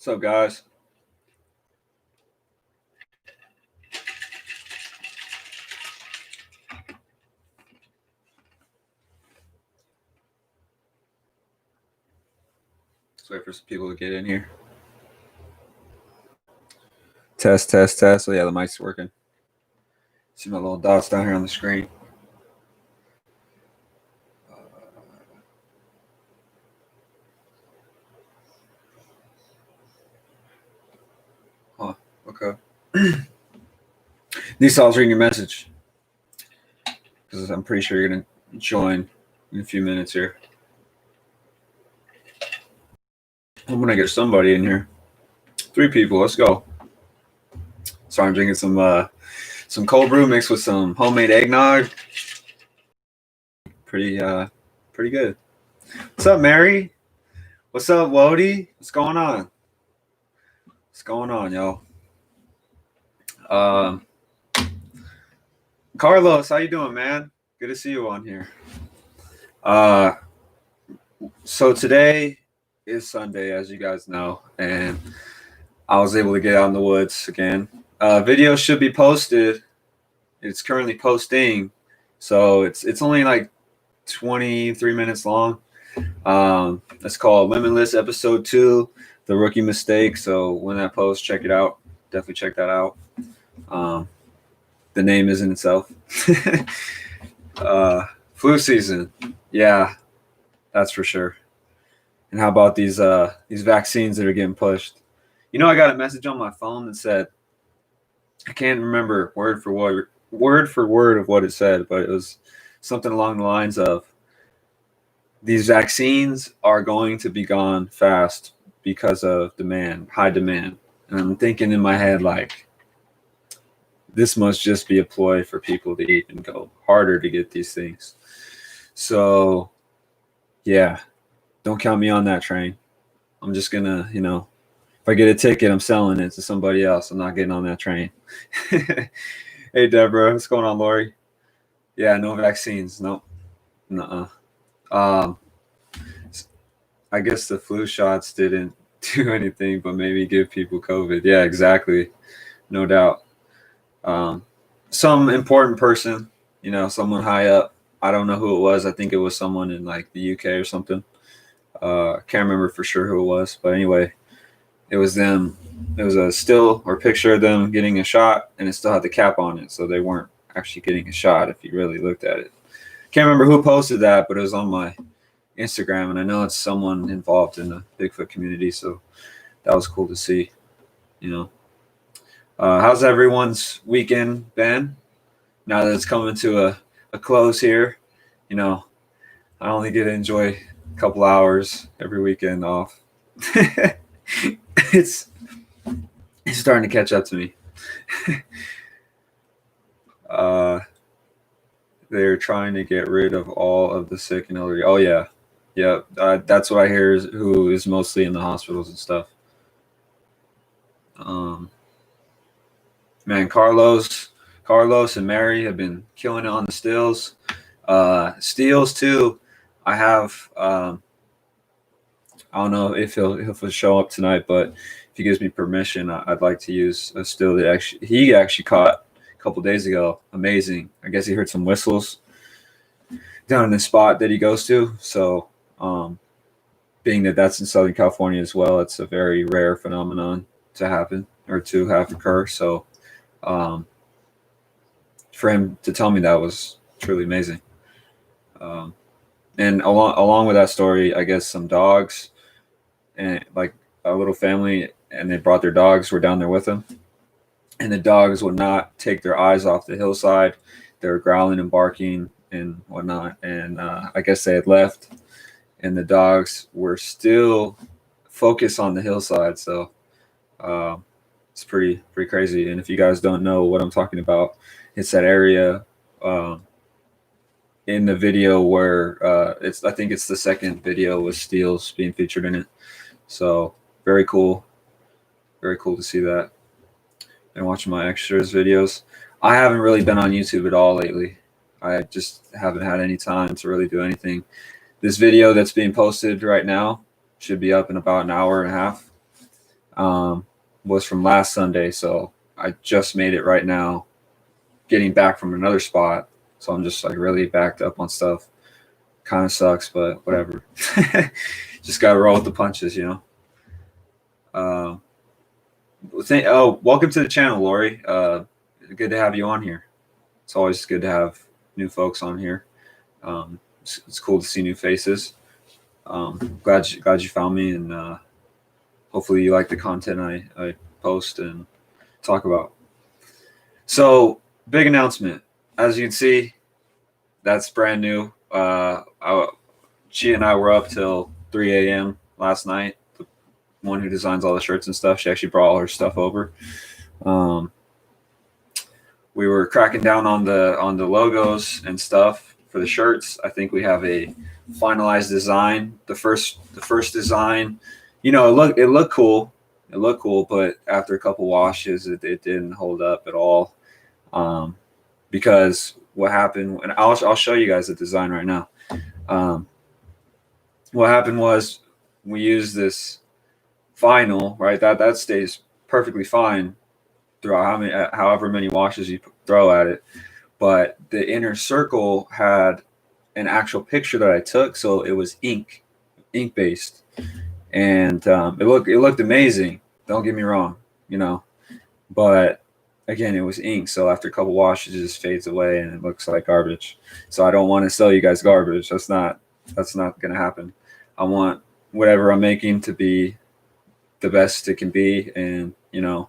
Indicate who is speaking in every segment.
Speaker 1: What's up, guys? Let's wait for some people to get in here. Test. Oh, yeah, the mic's working. See my little dots down here on the screen. Okay. Lisa, I was reading your message because I'm pretty sure you're going to join in a few minutes here. I'm going to get somebody in here. 3 people. Let's go. Sorry, I'm drinking some cold brew mixed with some homemade eggnog. Pretty good. What's up, Mary? What's up, Wody? What's going on? What's going on, yo? Carlos, how you doing, man? Good to see you on here. So today is Sunday, as you guys know, and I was able to get out in the woods again. Video should be posted. It's currently posting, so it's only like 23 minutes long. It's called Limitless Episode 2, The Rookie Mistake. So when that posts, check it out. Definitely check that out. The name is in itself. Flu season. Yeah, that's for sure. And how about these vaccines that are getting pushed? You know, I got a message on my phone that said, I can't remember word for word of what it said, but it was something along the lines of, these vaccines are going to be gone fast because of demand, high demand. And I'm thinking in my head, like, this must just be a ploy for people to even go harder to get these things. So, yeah, don't count me on that train. I'm just going to, if I get a ticket, I'm selling it to somebody else. I'm not getting on that train. Hey, Deborah, what's going on, Lori? Yeah, no vaccines. Nope. Nuh-uh. I guess the flu shots didn't do anything but maybe give people COVID. Yeah, exactly. No doubt. Some important person, someone high up. I don't know who it was. I think it was someone in like the UK or something. Can't remember for sure who it was, but anyway, it was them. It was a still or picture of them getting a shot, and it still had the cap on it, so they weren't actually getting a shot if you really looked at it. Can't remember who posted that, but it was on my Instagram, and I know it's someone involved in the Bigfoot community, so that was cool to see. How's everyone's weekend been? Now that it's coming to a close here, I only get to enjoy a couple hours every weekend off. It's starting to catch up to me. They're trying to get rid of all of the sick and elderly. Oh yeah. That's what I hear. Who is mostly in the hospitals and stuff. Man, Carlos and Mary have been killing it on the stills. Steels too. I have. I don't know if he'll show up tonight, but if he gives me permission, I'd like to use a still that he actually caught a couple days ago. Amazing. I guess he heard some whistles down in the spot that he goes to. So, being that that's in Southern California as well, it's a very rare phenomenon to happen or to have occur. So, for him to tell me that was truly amazing. And along with that story, I guess some dogs and like a little family, and they brought their dogs, were down there with them, and the dogs would not take their eyes off the hillside. They were growling and barking and whatnot. And I guess they had left, and the dogs were still focused on the hillside. So it's pretty crazy. And if you guys don't know what I'm talking about, it's that area in the video where I think it's the second video with Steels being featured in it. So very cool to see that. And watching my extras videos. I haven't really been on YouTube at all lately. I just haven't had any time to really do anything. This video that's being posted right now should be up in about an hour and a half. was from last Sunday, so I just made it right now, getting back from another spot. So I'm just like really backed up on stuff. Kind of sucks, but whatever. Just gotta roll with the punches, you know. Welcome to the channel, Lori. Good to have you on here. It's always good to have new folks on here. It's cool to see new faces. Glad you found me, and hopefully you like the content I post and talk about. So, big announcement. As you can see, that's brand new. She and I were up till 3 a.m. last night. The one who designs all the shirts and stuff, she actually brought all her stuff over. We were cracking down on the logos and stuff for the shirts. I think we have a finalized design. The first design, you know, it looked cool. It looked cool, but after a couple washes, it didn't hold up at all. Because what happened, and I'll show you guys the design right now. What happened was we used this vinyl, right? That stays perfectly fine throughout however many washes you throw at it. But the inner circle had an actual picture that I took, so it was ink based, and it looked amazing. Don't get me wrong, you know, but again, it was ink, so after a couple washes, it just fades away and it looks like garbage. So I don't want to sell you guys garbage. That's not going to happen. I want whatever I'm making to be the best it can be, and you know,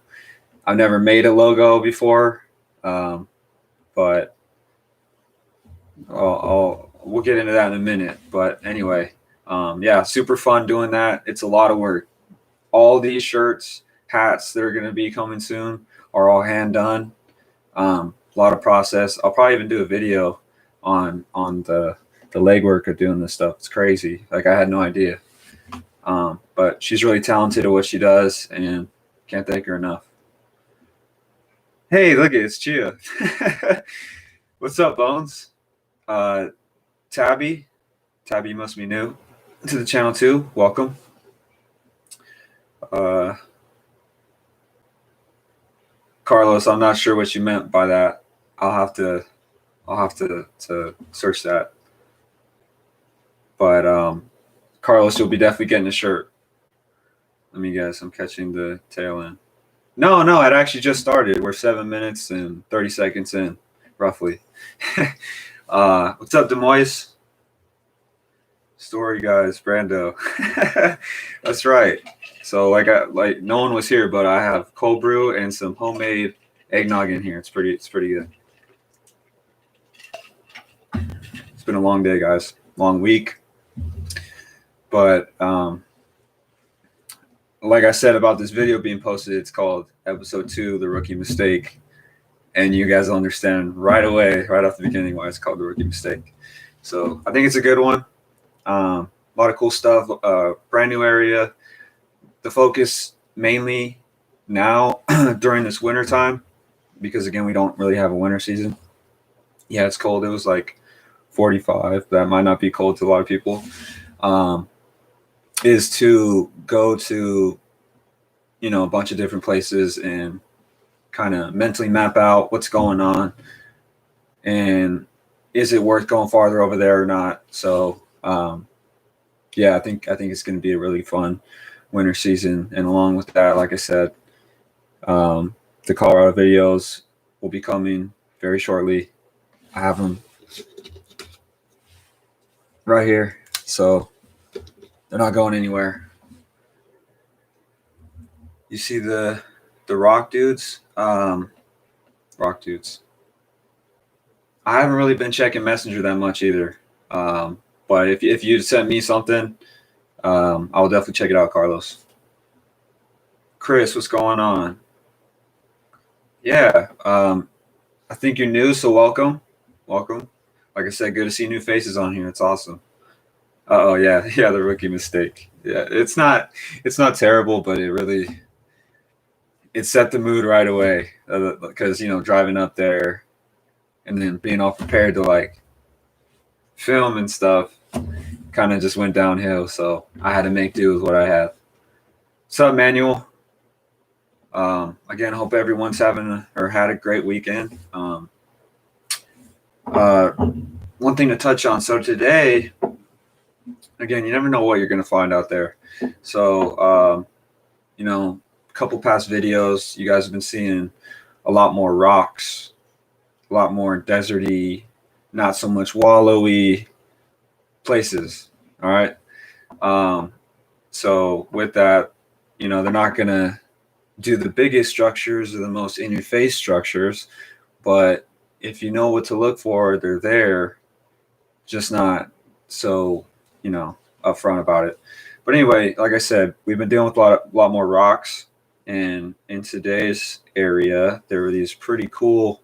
Speaker 1: I've never made a logo before, but we'll get into that in a minute. But anyway, yeah, super fun doing that. It's a lot of work. All these shirts, hats that are going to be coming soon are all hand done. A lot of process. I'll probably even do a video on the legwork of doing this stuff. It's crazy. Like, I had no idea. But she's really talented at what she does, and can't thank her enough. Hey, look, it's Chia. What's up, Bones? Tabby, you must be new to the channel too. Welcome. Carlos, I'm not sure what you meant by that. I'll have to search that. But Carlos, you'll be definitely getting a shirt. Let me guess. I'm catching the tail end. No, it actually just started. We're 7 minutes and 30 seconds in, roughly. What's up, Des Moines? Story guys, Brando. That's right. So like no one was here, but I have cold brew and some homemade eggnog in here. It's pretty good. It's been a long day, guys. Long week. But like I said about this video being posted, it's called episode 2, The Rookie Mistake. And you guys will understand right away, right off the beginning, why it's called The Rookie Mistake. So I think it's a good one. A lot of cool stuff. Brand new area. The focus mainly now during this winter time, because again, we don't really have a winter season. Yeah, it's cold. It was like 45. That might not be cold to a lot of people. Is to go to, you know, a bunch of different places and kind of mentally map out what's going on and is it worth going farther over there or not. So yeah, I think it's going to be a really fun winter season. And along with that, like I said, the Colorado videos will be coming very shortly. I have them right here, so they're not going anywhere. You see the rock dudes? Rock dudes. I haven't really been checking Messenger that much either. But if you sent me something, I'll definitely check it out, Carlos. Chris, what's going on? Yeah, I think you're new, so welcome. Like I said, good to see new faces on here. It's awesome. Oh yeah, the rookie mistake. Yeah, it's not terrible, but it set the mood right away, because you know, driving up there and then being all prepared to like film and stuff kind of just went downhill. So I had to make do with what I had. What's up, Manuel? Again, hope everyone's having or had a great weekend. One thing to touch on. So today, again, you never know what you're going to find out there. So, a couple past videos, you guys have been seeing a lot more rocks, a lot more deserty, not so much wallowy places. All right. So with that, they're not going to do the biggest structures or the most in your face structures, but if you know what to look for, they're there, just not so, upfront about it. But anyway, like I said, we've been dealing with a lot more rocks. And in today's area, there were these pretty cool,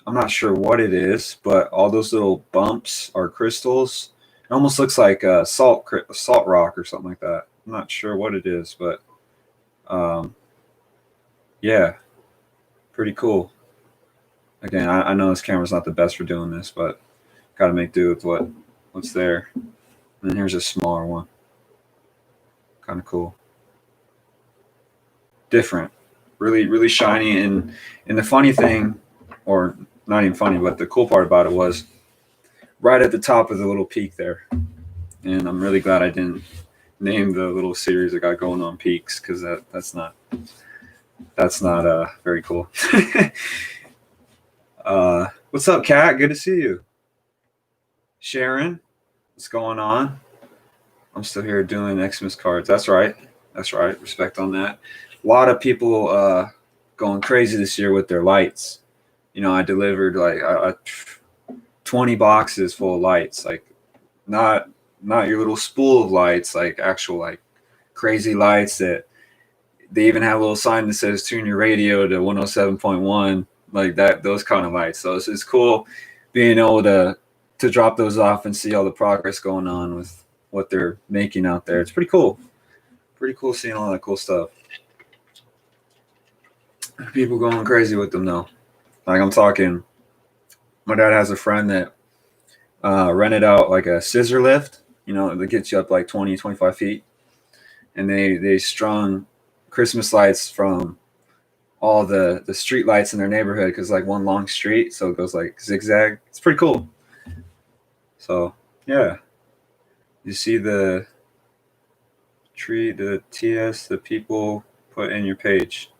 Speaker 1: I'm not sure what it is, but all those little bumps are crystals. It almost looks like a salt rock or something like that. I'm not sure what it is, but yeah, pretty cool. Again, I know this camera's not the best for doing this, but got to make do with what's there. And here's a smaller one. Kind of cool. Different. Really, really shiny. And the funny thing, or not even funny, but the cool part about it was right at the top of the little peak there. And I'm really glad I didn't name the little series I got going on peaks, because that's not very cool. What's up, Kat? Good to see you. Sharon, what's going on? I'm still here doing Xmas cards. That's right. Respect on that. A lot of people going crazy this year with their lights. I delivered like 20 boxes full of lights, like not your little spool of lights, like actual like crazy lights that they even have a little sign that says tune your radio to 107.1, like that, those kind of lights. So it's cool being able to drop those off and see all the progress going on with what they're making out there. It's pretty cool. Pretty cool seeing all that cool stuff. People going crazy with them though. Like I'm talking, my dad has a friend that rented out like a scissor lift, that gets you up like 20, 25 feet. And they strung Christmas lights from all the street lights in their neighborhood, because like one long street, so it goes like zigzag. It's pretty cool. So yeah, you see the tree, the TS, the people put in your page.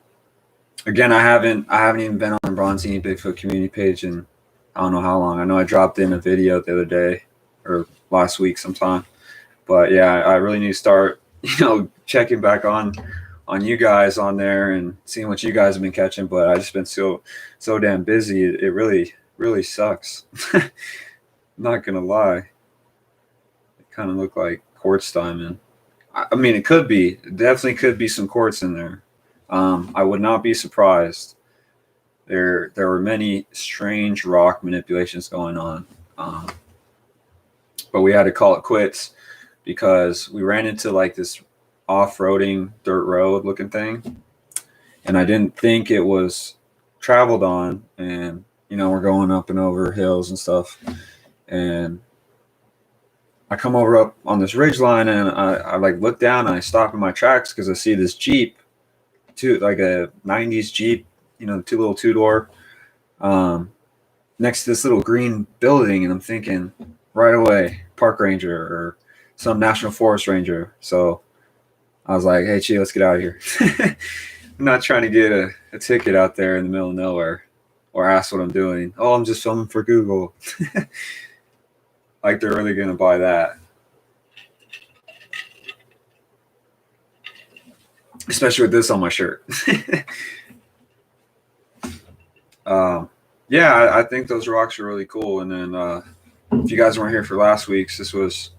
Speaker 1: Again, I haven't even been on the Bronzini Bigfoot community page in I don't know how long. I know I dropped in a video the other day or last week sometime, but yeah, I really need to start checking back on you guys on there and seeing what you guys have been catching. But I've just been so damn busy. It really sucks. I'm not gonna lie. It kind of looked like quartz diamond. I mean, it definitely could be some quartz in there. I would not be surprised. There were many strange rock manipulations going on, but we had to call it quits because we ran into like this off-roading dirt road looking thing, and I didn't think it was traveled on. And we're going up and over hills and stuff, and I come over up on this ridge line, and I like look down and I stop in my tracks because I see this Jeep, like a 90s Jeep, the little two-door, next to this little green building. And I'm thinking right away, park ranger or some national forest ranger. So I was like, hey, Chi, let's get out of here. I'm not trying to get a ticket out there in the middle of nowhere or ask what I'm doing. Oh, I'm just filming for Google. Like they're really going to buy that. Especially with this on my shirt. Yeah, I think those rocks are really cool. And then if you guys weren't here for last week's, this was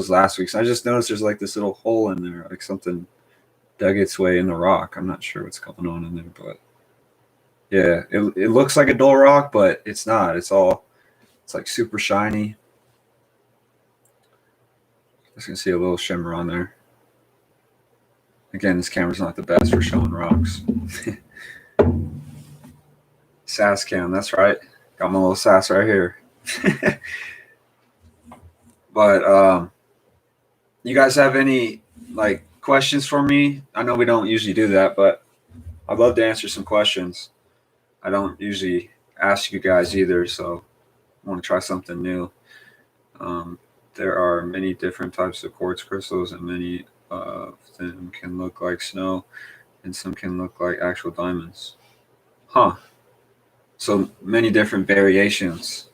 Speaker 1: last week's. I just noticed there's like this little hole in there, like something dug its way in the rock. I'm not sure what's going on in there, but yeah, it looks like a dull rock, but it's not. It's like super shiny. Just gonna see a little shimmer on there. Again, this camera's not the best for showing rocks. Sass cam, that's right. Got my little sass right here. But you guys have any like questions for me? I know we don't usually do that, but I'd love to answer some questions. I don't usually ask you guys either, so I want to try something new. There are many different types of quartz crystals, and many of them can look like snow, and some can look like actual diamonds. Huh. So many different variations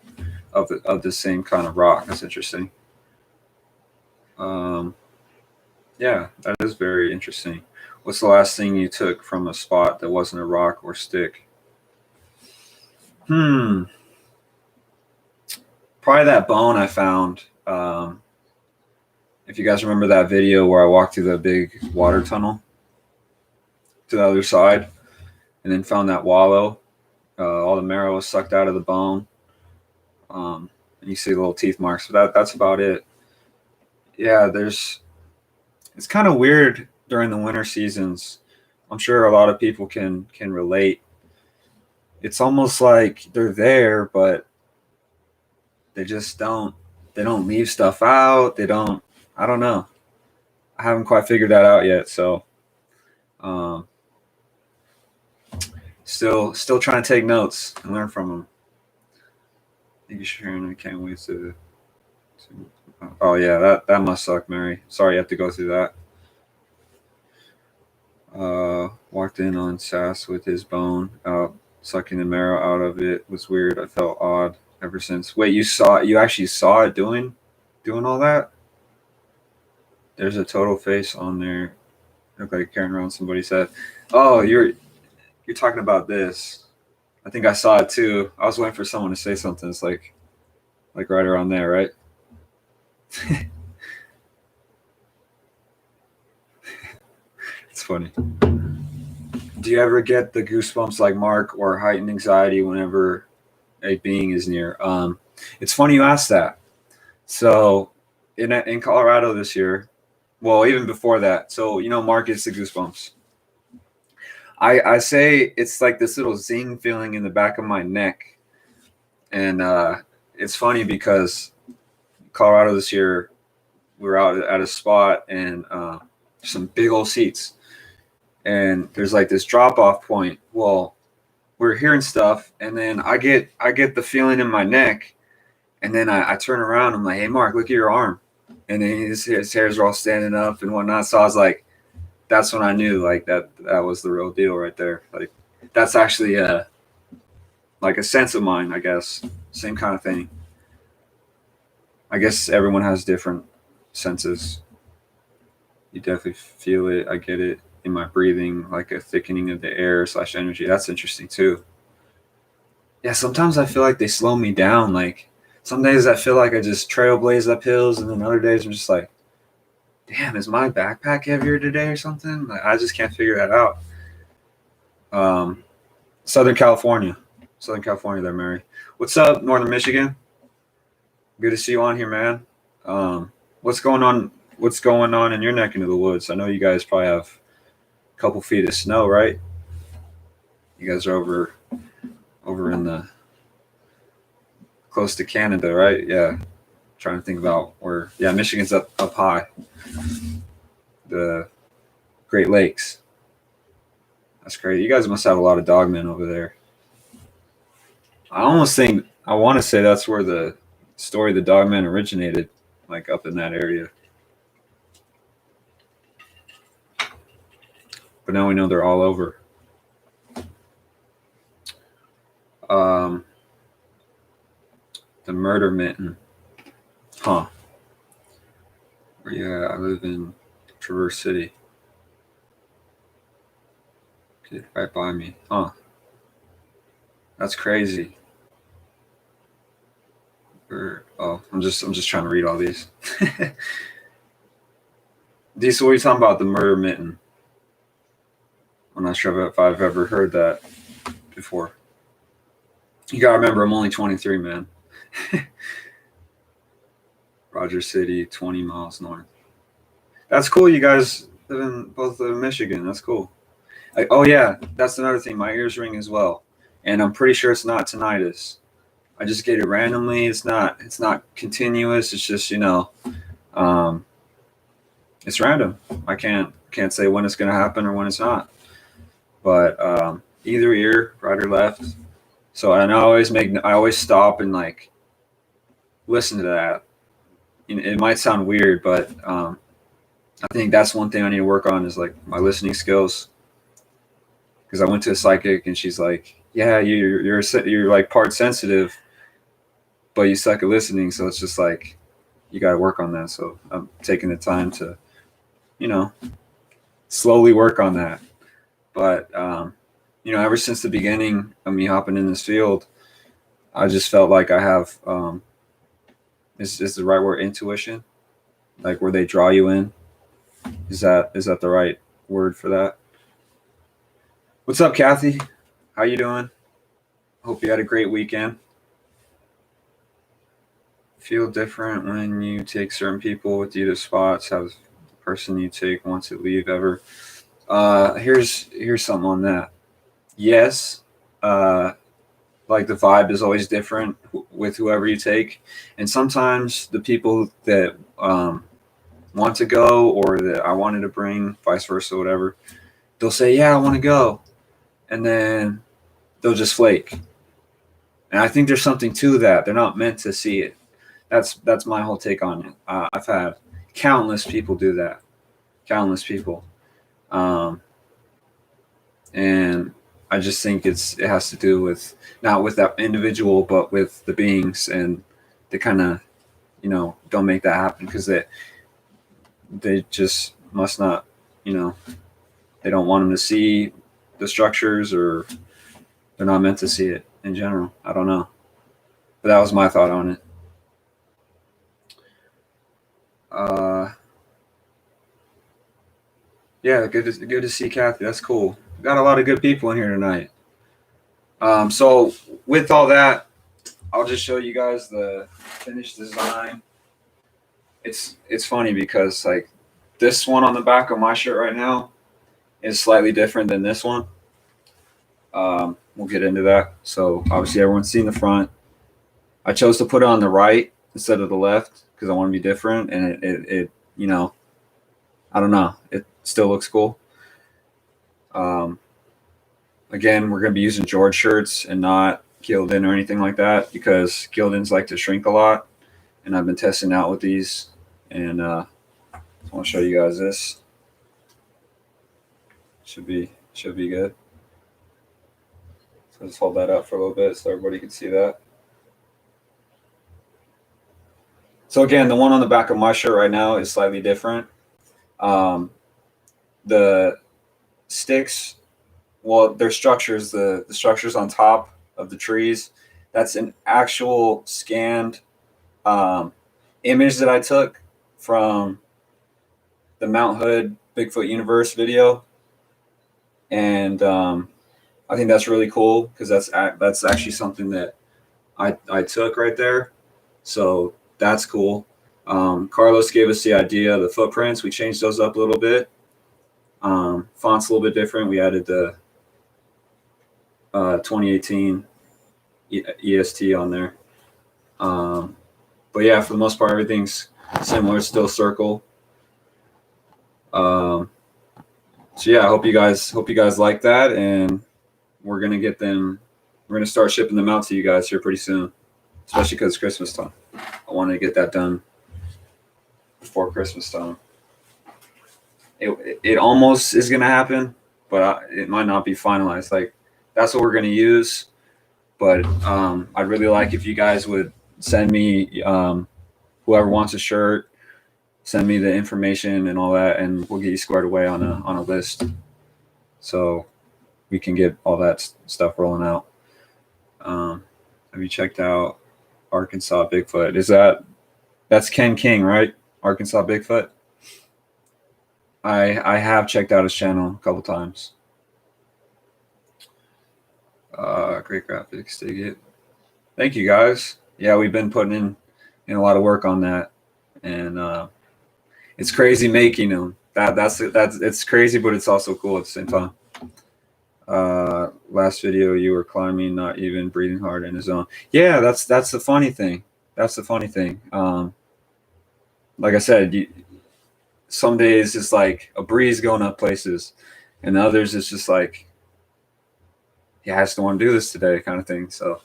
Speaker 1: of the same kind of rock. That's interesting. Um, yeah, that is very interesting. What's the last thing you took from a spot that wasn't a rock or stick? Hmm. Probably that bone I found. If you guys remember that video where I walked through the big water tunnel to the other side and then found that wallow, all the marrow was sucked out of the bone. And you see the little teeth marks. So that's about it. Yeah, it's kind of weird during the winter seasons. I'm sure a lot of people can relate. It's almost like they're there, but they just don't leave stuff out. They don't. I don't know. I haven't quite figured that out yet. So, um, still trying to take notes and learn from them. Thank you, Sharon. I can't wait to. Oh yeah, that must suck, Mary. Sorry you have to go through that. Walked in on Sass with his bone out, sucking the marrow out of it. Was weird. I felt odd ever since. Wait, you actually saw it doing all that? There's a total face on there. Look like carrying around somebody's head. Oh, you're talking about this. I think I saw it too. I was waiting for someone to say something. It's like right around there, right? It's funny. Do you ever get the goosebumps like Mark or heightened anxiety whenever a being is near? It's funny you asked that. So in Colorado this year, well, even before that. So Mark gets the goosebumps. I say it's like this little zing feeling in the back of my neck, and it's funny because Colorado this year we were out at a spot and some big old seats, and there's like this drop off point. Well, we're hearing stuff, and then I get the feeling in my neck, and then I turn around. I'm like, hey Mark, look at your arm, and then his hairs are all standing up and whatnot. So I was like, that's when I knew like that was the real deal right there. Like that's actually like a sense of mine, I guess. Same kind of thing. I guess everyone has different senses. You definitely feel it. I get it in my breathing, like a thickening of the air / energy. That's interesting too. Yeah, sometimes I feel like they slow me down. Like some days I feel like I just trailblaze up hills, and then other days I'm just like, damn, is my backpack heavier today or something? Like I just can't figure that out. Um, Southern California. There, Mary. What's up, Northern Michigan? Good to see you on here, man. What's going on? What's going on in your neck into the woods? I know you guys probably have a couple feet of snow, right? You guys are over in the close to Canada, right? Yeah. Trying to think about where. Yeah, Michigan's up high. The Great Lakes. That's crazy. You guys must have a lot of dogmen over there. I almost think I want to say that's where the story of the dogman originated, like up in that area. But now we know they're all over. The murder mitten. Huh. Yeah, I live in Traverse City. Okay, right by me. Huh. That's crazy. I'm just trying to read all these. Diesel, what are you talking about? The murder mitten. I'm not sure if I've ever heard that before. You gotta remember, I'm only 23, man. Rogers City, 20 miles north. That's cool. You guys both live in Michigan. That's cool. Oh yeah, that's another thing. My ears ring as well, and I'm pretty sure it's not tinnitus. I just get it randomly. It's not continuous. It's just um, it's random. I can't say when it's gonna happen or when it's not. but either ear, right or left. So and I always stop and like listen to that. It might sound weird, but I think that's one thing I need to work on is like my listening skills. Because I went to a psychic and she's like, "Yeah, you're like part sensitive, but you suck at listening." So it's just like you got to work on that. So I'm taking the time to, you know, slowly work on that. But ever since the beginning of me hopping in this field, I just felt like I have is the right word, intuition, like where they draw you in. Is that the right word for that? What's up, Kathy? How you doing? Hope you had a great weekend. Feel different when you take certain people with you to spots. Have the person you take want to leave ever? Here's something on that. Yes, like the vibe is always different with whoever you take, and sometimes the people that want to go or that I wanted to bring, vice versa, whatever, they'll say, "Yeah, I want to go," and then they'll just flake. And I think there's something to that. They're not meant to see it. That's my whole take on it. I've had countless people do that, countless people, and I just think it has to do with not with that individual, but with the beings, and they kind of don't make that happen because they just must not they don't want them to see the structures, or they're not meant to see it in general. I don't know, but that was my thought on it. Yeah, good to see Kathy. That's cool. Got a lot of good people in here tonight. So with all that, I'll just show you guys the finished design. It's funny because like this one on the back of my shirt right now is slightly different than this one. We'll get into that. So obviously everyone's seen the front. I chose to put it on the right instead of the left because I want to be different, and it I don't know, it still looks cool. Again, we're going to be using George shirts and not Gildan or anything like that because Gildans like to shrink a lot, and I've been testing out with these, and I want to show you guys this. Should be good. So just hold that up for a little bit so everybody can see that. So again, the one on the back of my shirt right now is slightly different. The sticks, well, their structures, the structures on top of the trees, that's an actual scanned image that I took from the Mount Hood Bigfoot Universe video, and I think that's really cool because that's actually something that I took right there. So that's cool. Carlos gave us the idea of the footprints. We changed those up a little bit. Font's a little bit different. We added the 2018 EST on there. But yeah, for the most part, everything's similar. It's still circle. So yeah, I hope you guys like that, and we're gonna get them. We're gonna start shipping them out to you guys here pretty soon, especially because it's Christmas time. I want to get that done before Christmas time. It almost is gonna happen, but it might not be finalized. Like that's what we're gonna use. But I'd really like if you guys would send me whoever wants a shirt, send me the information and all that, and we'll get you squared away on a list, so we can get all that stuff rolling out. Have you checked out Arkansas Bigfoot? That's Ken King, right? Arkansas Bigfoot. I have checked out his channel a couple times. Great graphics, dig it. Thank you guys. Yeah, we've been putting in a lot of work on that, and it's crazy making them. That's it's crazy, but it's also cool at the same time. Last video you were climbing, not even breathing hard in the zone. Yeah, that's the funny thing. That's the funny thing. Like I said, some days it's like a breeze going up places, and others it's just like I just don't want to do this today, kind of thing. So,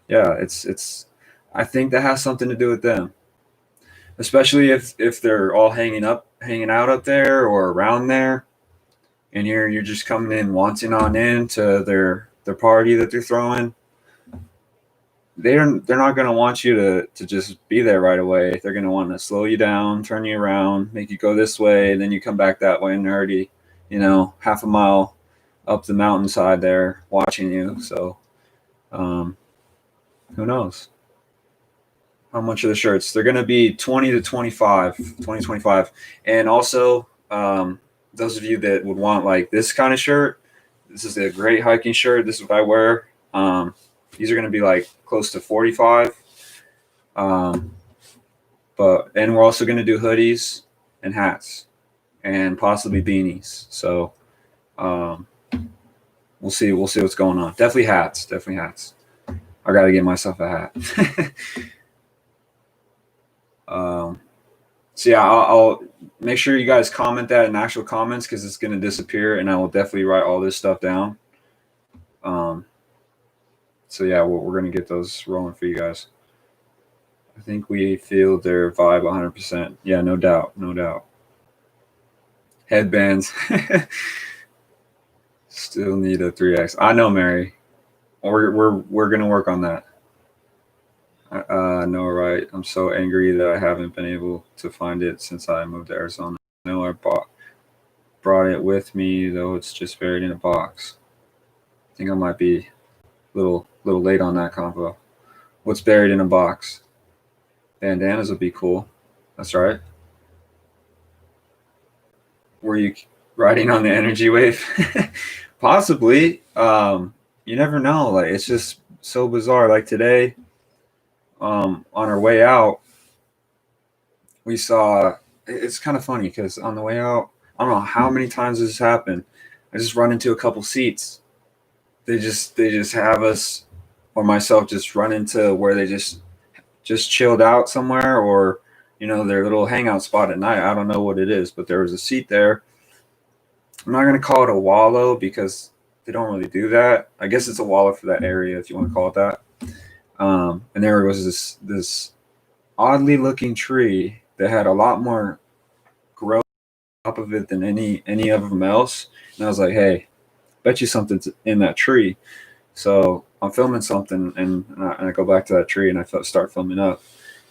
Speaker 1: yeah, it's. I think that has something to do with them, especially if they're all hanging out up there or around there, and you're just coming in wanting on into their party that they're throwing. They're not going to want you to just be there right away. They're going to want to slow you down, turn you around, make you go this way, and then you come back that way, and they're already, half a mile up the mountainside there watching you. So, who knows how much of the shirts? They're going to be 20 to 25, 20, 25. And also, those of you that would want like this kind of shirt, this is a great hiking shirt. This is what I wear. These are going to be like close to 45. And we're also going to do hoodies and hats and possibly beanies. So, we'll see what's going on. Definitely hats. I got to get myself a hat. So yeah, I'll make sure you guys comment that in actual comments, because it's going to disappear, and I will definitely write all this stuff down. So yeah, we're going to get those rolling for you guys. I think we feel their vibe 100%. Yeah, no doubt. Headbands. Still need a 3X. I know, Mary. We're going to work on that. No, right. I'm so angry that I haven't been able to find it since I moved to Arizona. I know I brought it with me, though it's just buried in a box. I think I might be a little late on that convo. What's buried in a box? Bandanas would be cool. That's right. Were you riding on the energy wave? Possibly. You never know. Like, it's just so bizarre. Like today, on our way out, we saw, it's kind of funny because on the way out, I don't know how many times this happened. I just run into a couple seats. They just have us or myself just run into where they just chilled out somewhere, or their little hangout spot at night. I don't know what it is, but there was a seat there. I'm not going to call it a wallow because they don't really do that. I guess it's a wallow for that area, if you want to call it that. And there was this oddly looking tree that had a lot more growth on top of it than any of them else. And I was like, hey, bet you something's in that tree. So I'm filming something, and I go back to that tree, and I start filming up.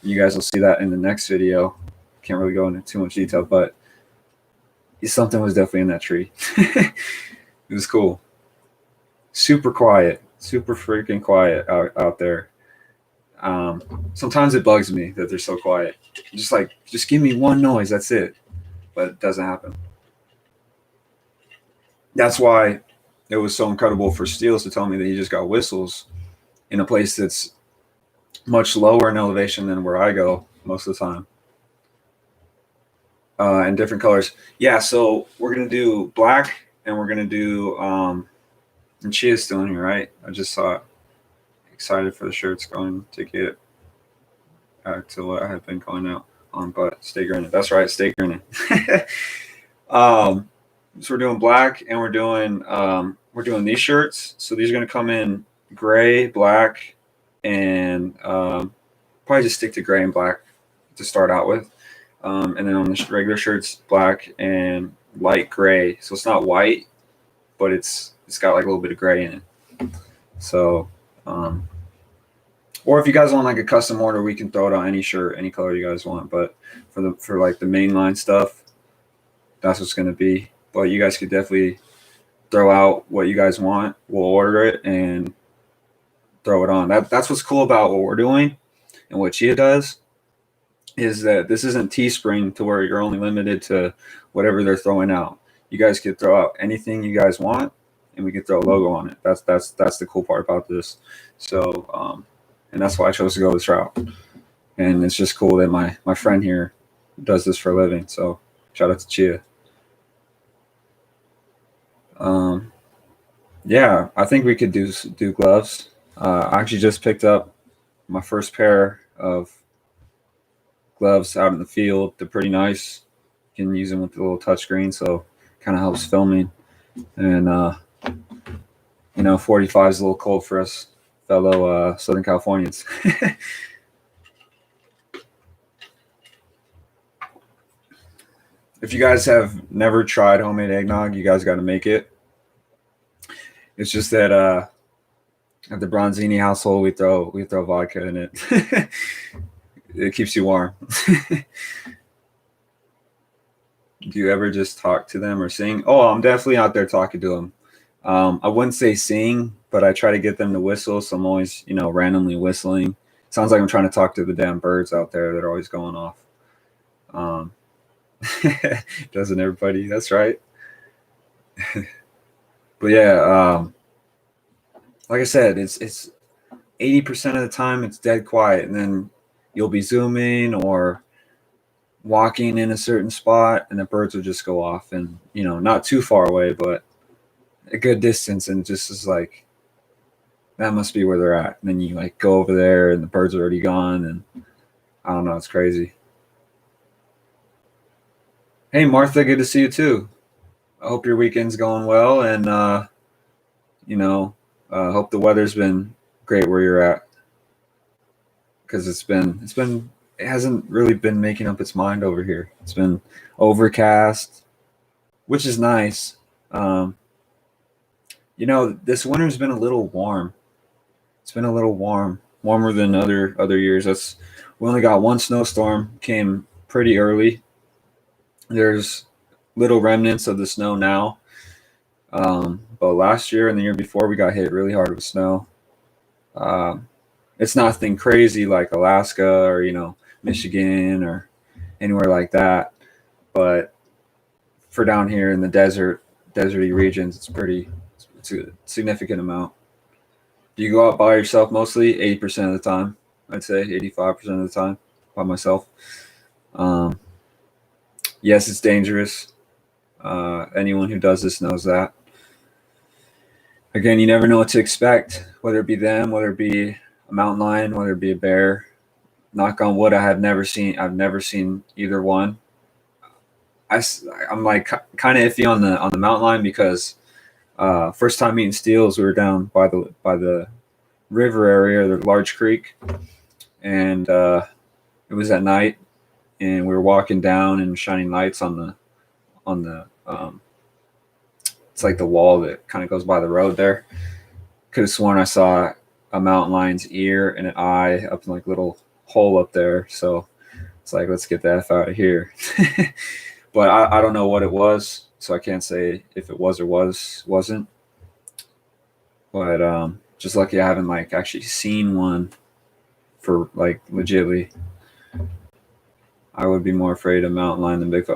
Speaker 1: You guys will see that in the next video. Can't really go into too much detail, but something was definitely in that tree. It was cool. Super quiet, super freaking quiet out there. Sometimes it bugs me that they're so quiet. Just give me one noise, that's it. But it doesn't happen. That's why it was so incredible for Steels to tell me that he just got whistles in a place that's much lower in elevation than where I go most of the time. And different colors. Yeah, so we're going to do black, and we're going to do, and Chia's still in here, right? I just saw it. Excited for the shirts, going to get back to what I have been going out on, but stay grinning. That's right, stay grinning. So we're doing black, and we're doing these shirts. So these are going to come in gray, black, and probably just stick to gray and black to start out with. And then on the regular shirts, black and light gray. So it's not white, but it's got like a little bit of gray in it. So, or if you guys want like a custom order, we can throw it on any shirt, any color you guys want. But for like the mainline stuff, that's what's going to be. But you guys could definitely throw out what you guys want. We'll order it and throw it on. That's what's cool about what we're doing and what Chia does, is that this isn't Teespring to where you're only limited to whatever they're throwing out. You guys could throw out anything you guys want, and we could throw a logo on it. That's the cool part about this. So, and that's why I chose to go this route. And it's just cool that my friend here does this for a living. So shout out to Chia. Yeah, I think we could do gloves. I actually just picked up my first pair of gloves out in the field. They're pretty nice. You can use them with the little touchscreen, so kind of helps filming. And 45 is a little cold for us fellow Southern Californians. If you guys have never tried homemade eggnog, you guys got to make it. It's just that at the Bronzini household, we throw vodka in it. It keeps you warm. Do you ever just talk to them or sing? Oh, I'm definitely out there talking to them. I wouldn't say sing, but I try to get them to whistle. So I'm always, randomly whistling. Sounds like I'm trying to talk to the damn birds out there that are always going off. Doesn't everybody? That's right. But yeah, like I said, it's 80% of the time it's dead quiet, and then you'll be zooming or walking in a certain spot, and the birds will just go off, and not too far away, but a good distance, and just is like that must be where they're at. And then you like go over there, and the birds are already gone, and I don't know, it's crazy. Hey Martha, good to see you too. I hope your weekend's going well, and hope the weather's been great where you're at, because it hasn't really been making up its mind over here. It's been overcast, which is nice. This winter's been a little warm. It's been a little warmer than other years. We only got one snowstorm, came pretty early. There's little remnants of the snow now. But last year and the year before, we got hit really hard with snow. It's nothing crazy like Alaska or Michigan or anywhere like that, but for down here in the deserty regions, it's a significant amount. Do you go out by yourself mostly? 80% of the time, I'd say 85% of the time by myself. Yes, it's dangerous. Anyone who does this knows that. Again, you never know what to expect, whether it be them, whether it be a mountain lion, whether it be a bear. Knock on wood, I've never seen either one. I'm like kind of iffy on the mountain lion because first time meeting steels, we were down by the river area, the large creek, and it was at night, and we were walking down and shining lights on the it's like the wall that kind of goes by the road there. Could have sworn I saw a mountain lion's ear and an eye up in like little hole up there. So it's like, let's get the F out of here. But I don't know what it was, so I can't say if it was or wasn't. But just lucky I haven't like actually seen one for like legitly. I would be more afraid of mountain lion than Bigfoot.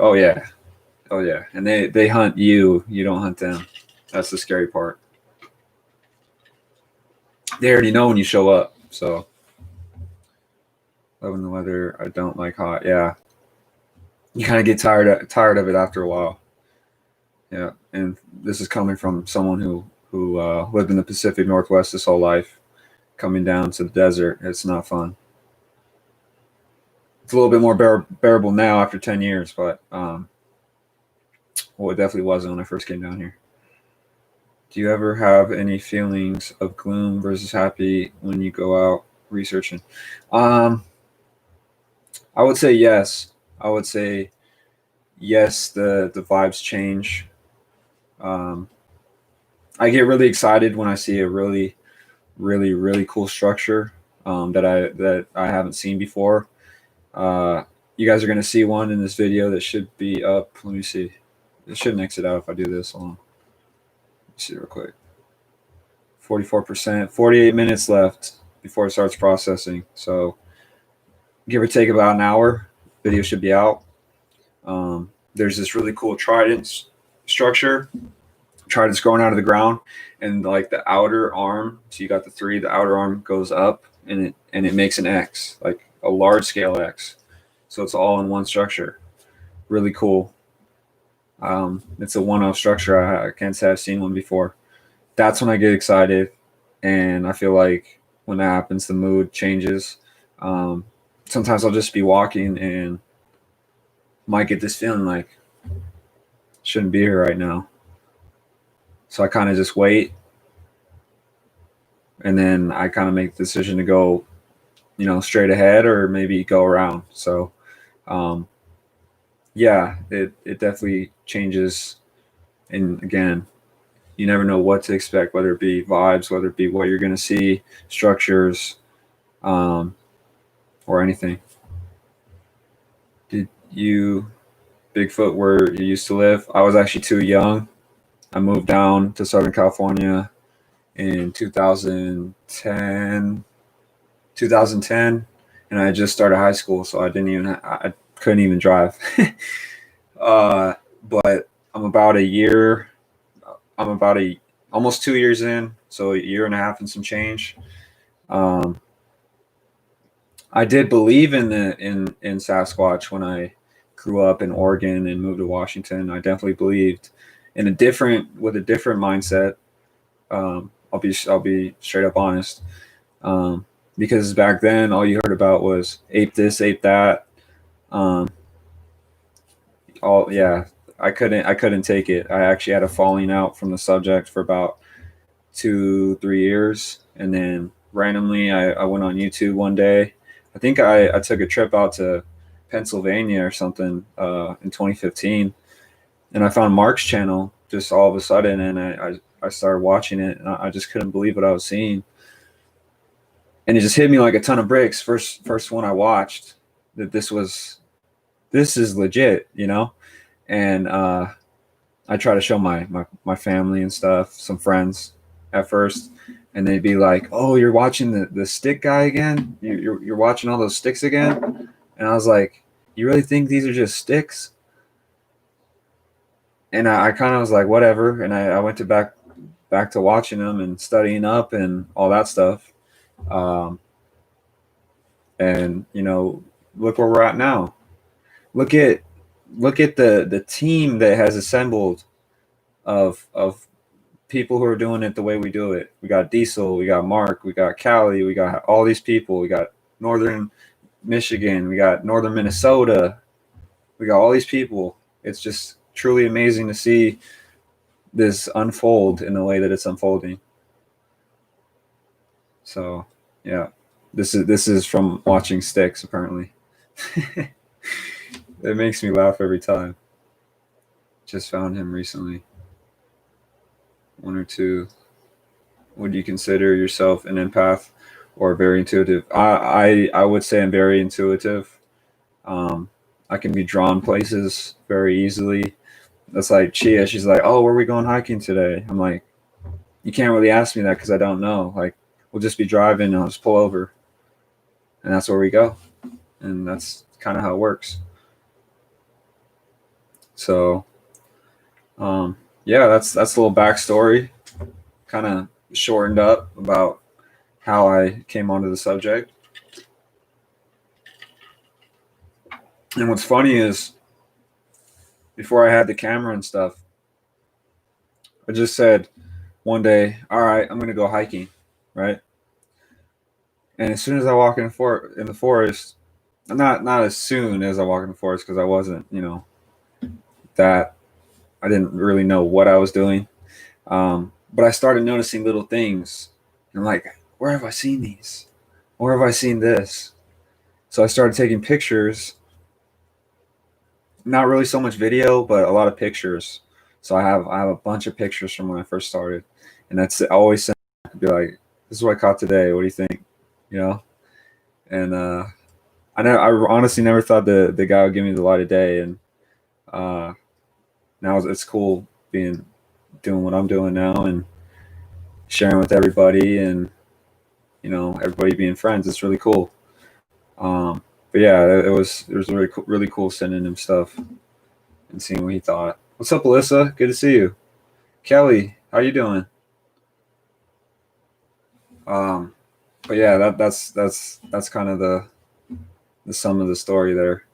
Speaker 1: Oh yeah, and they hunt you. You don't hunt them. That's the scary part. They already know when you show up. So loving the weather. I don't like hot. Yeah, you kind of get tired of it after a while. Yeah, and this is coming from someone who lived in the Pacific Northwest his whole life. Coming down to the desert, it's not fun. It's a little bit more bearable now after 10 years, but well, it definitely wasn't when I first came down here. Do you ever have any feelings of gloom versus happy when you go out researching? I would say yes. I would say yes. The vibes change. I get really excited when I see a really, really, really cool structure that I haven't seen before. You guys are gonna see one in this video that should be up. Let me see. It shouldn't exit out if I do this. Hold on. Let's see real quick. 44%. 48 minutes left before it starts processing. So give or take about an hour. Video should be out. There's this really cool trident structure. Trident's growing out of the ground, and like the outer arm. So you got the three. The outer arm goes up, and it makes an X, like a large scale X. So it's all in one structure. Really cool. It's a one-off structure. I can't say I've seen one before. That's when I get excited, and I feel like when that happens, the mood changes. Sometimes I'll just be walking and might get this feeling like shouldn't be here right now. So I kind of just wait, and then I kind of make the decision to go, straight ahead or maybe go around. So, um, yeah, it definitely changes. And again, you never know what to expect, whether it be vibes, whether it be what you're going to see, structures, um, or anything. Did you, Bigfoot, where you used to live? I was actually too young. I moved down to Southern California in 2010, and I just started high school, so I couldn't even drive. uh, but I'm about a year. I'm about a almost 2 years in, so a year and a half and some change. Um, I did believe in Sasquatch when I grew up in Oregon and moved to Washington. I definitely believed in with a different mindset. I'll be straight up honest. Um, because back then all you heard about was ape this, ape that. Um, all yeah, I couldn't take it. I actually had a falling out from the subject for about 2 3 years, and then randomly I went on YouTube one day. I think I took a trip out to Pennsylvania or something in 2015, and I found Mark's channel just all of a sudden, and I started watching it, and I just couldn't believe what I was seeing, and it just hit me like a ton of bricks. First one I watched, that this is legit, and I try to show my family and stuff, some friends at first, and they'd be like, "Oh, you're watching the stick guy again? You're watching all those sticks again?" And I was like, "You really think these are just sticks?" And I kind of was like, "Whatever." And I went to back to watching them and studying up and all that stuff. Um, and look where we're at now. Look at the team that has assembled of people who are doing it the way we do it. We got Diesel, we got Mark, we got Callie, we got all these people. We got Northern Michigan, we got Northern Minnesota, we got all these people. It's just truly amazing to see this unfold in the way that it's unfolding. So, yeah, this is from watching Sticks. Apparently, it makes me laugh every time. Just found him recently. One or two. Would you consider yourself an empath or very intuitive? I would say I'm very intuitive. Um, I can be drawn places very easily. That's like Chia. She's like, "Oh, where are we going hiking today?" I'm like, "You can't really ask me that because I don't know. Like, we'll just be driving and I'll just pull over, and that's where we go." And that's kind of how it works. So, yeah, that's a little backstory, kind of shortened up about how I came onto the subject. And what's funny is, before I had the camera and stuff, I just said one day, "All right, I'm gonna go hiking," right? And as soon as I walk in the forest, not as soon as I walk in the forest, because I wasn't, that I didn't really know what I was doing. But I started noticing little things. And I'm like, where have I seen these? Where have I seen this? So I started taking pictures. Not really so much video, but a lot of pictures. So I have a bunch of pictures from when I first started, and that's I always send, be like, "This is what I caught today. What do you think?" You know. And I honestly never thought the guy would give me the light of day, and uh, now it's cool doing what I'm doing now and sharing with everybody, and everybody being friends. It's really cool. But yeah, it was really cool sending him stuff and seeing what he thought. What's up, Alyssa? Good to see you. Kelly, how you doing? Um, but yeah, that's kind of the sum of the story there.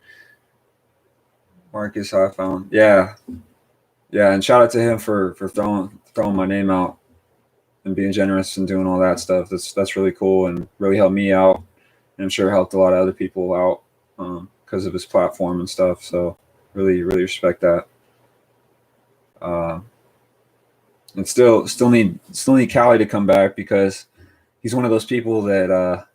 Speaker 1: Marcus, how I found, yeah, and shout out to him for throwing my name out and being generous and doing all that stuff. That's really cool and really helped me out, and I'm sure helped a lot of other people out because of his platform and stuff. So really respect that. Uh, And still need Callie to come back, because he's one of those people that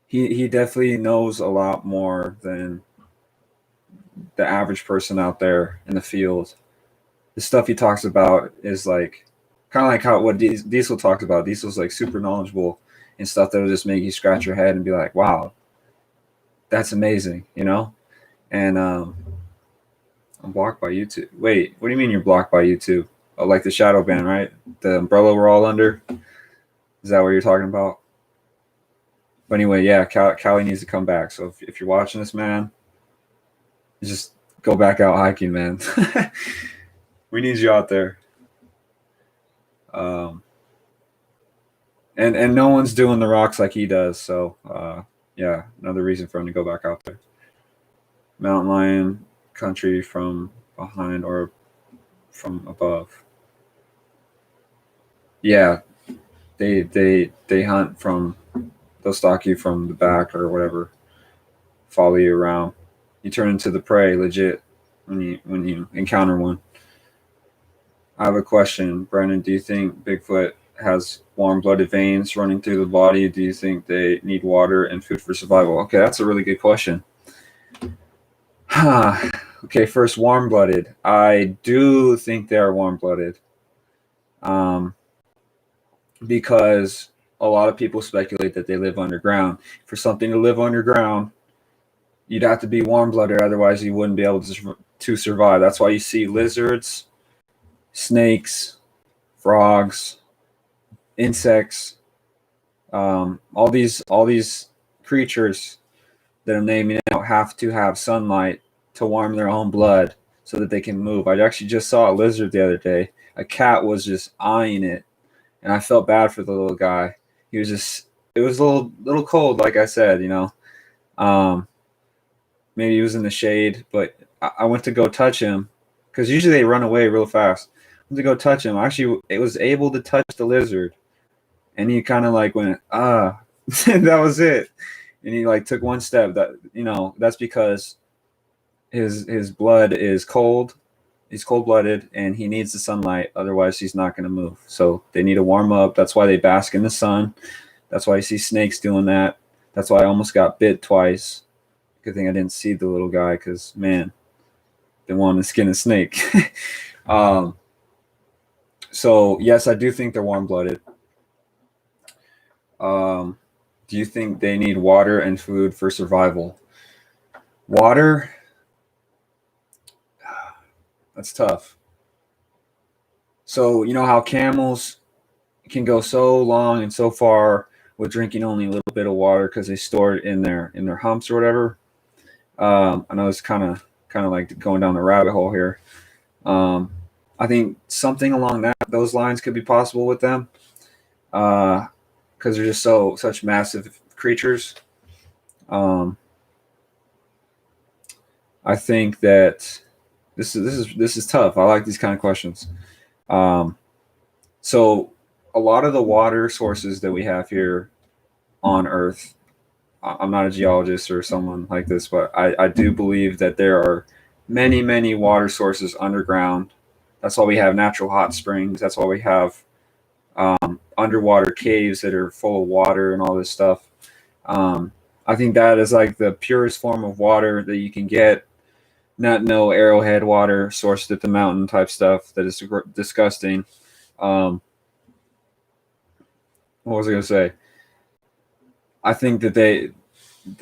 Speaker 1: he definitely knows a lot more than the average person out there in the field. The stuff he talks about is like kind of like how what Diesel talked about. Diesel's like super knowledgeable and stuff that'll just make you scratch your head and be like, "Wow, that's amazing," you know. And I'm blocked by YouTube. Wait, what do you mean you're blocked by YouTube? Oh, like the shadow ban, right? The umbrella we're all under. Is that what you're talking about? But anyway, yeah, Callie needs to come back. So if you're watching this, man, just go back out hiking, man. We need you out there. And no one's doing the rocks like he does. So yeah, another reason for him to go back out there. Mountain lion country from behind or from above. Yeah, they hunt from. They'll stalk you from the back or whatever, follow you around. You turn into the prey legit when you encounter one. I have a question, Brandon. Do you think Bigfoot has warm-blooded veins running through the body? Do you think they need water and food for survival? Okay, that's a really good question. Okay, first, warm-blooded. I do think they are warm-blooded, because a lot of people speculate that they live underground. For something to live underground, you'd have to be warm-blooded, otherwise you wouldn't be able to survive. That's why you see lizards, snakes, frogs, insects, all these creatures that I'm naming out have to have sunlight to warm their own blood so that they can move. I actually just saw a lizard the other day. A cat was just eyeing it, and I felt bad for the little guy. He was just, it was a little cold, like I said, you know. Maybe he was in the shade, but I went to go touch him, because usually they run away real fast. I went to go touch him. Actually, it was able to touch the lizard, and he kind of like went, ah, that was it. And he like took one step. That, you know, that's because his blood is cold. He's cold-blooded, and he needs the sunlight. Otherwise, he's not going to move. So they need to warm up. That's why they bask in the sun. That's why you see snakes doing that. That's why I almost got bit twice. Good thing I didn't see the little guy, because, man, they wanted to skin a snake. So, yes, I do think they're warm-blooded. Do you think they need water and food for survival? Water? That's tough. So, you know how camels can go so long and so far with drinking only a little bit of water because they store it in their humps or whatever. I know it's kind of like going down the rabbit hole here. I think something along those lines could be possible with them, because they're just such massive creatures. I think that this is tough. I like these kind of questions. So a lot of the water sources that we have here on Earth, I'm not a geologist or someone like this, but I do believe that there are many, many water sources underground. That's why we have natural hot springs. That's why we have underwater caves that are full of water and all this stuff. I think that is like the purest form of water that you can get. Not no arrowhead water sourced at the mountain type stuff that is disgusting. What was I going to say? I think that they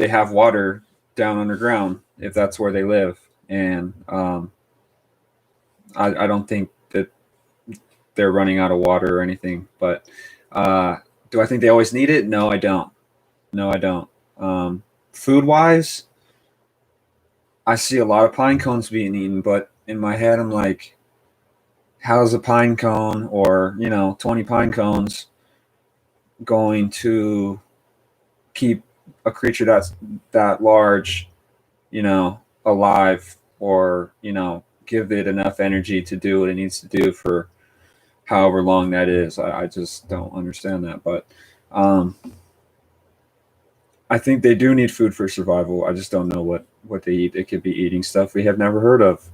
Speaker 1: have water down underground if that's where they live, and I don't think that they're running out of water or anything. But do I think they always need it? No, I don't. No, I don't. Food wise, I see a lot of pine cones being eaten, but in my head, I'm like, how's a pine cone or 20 pine cones going to keep a creature that's that large, alive, or give it enough energy to do what it needs to do for however long that is? I just don't understand that. But I think they do need food for survival. I just don't know what they eat. They could be eating stuff we have never heard of.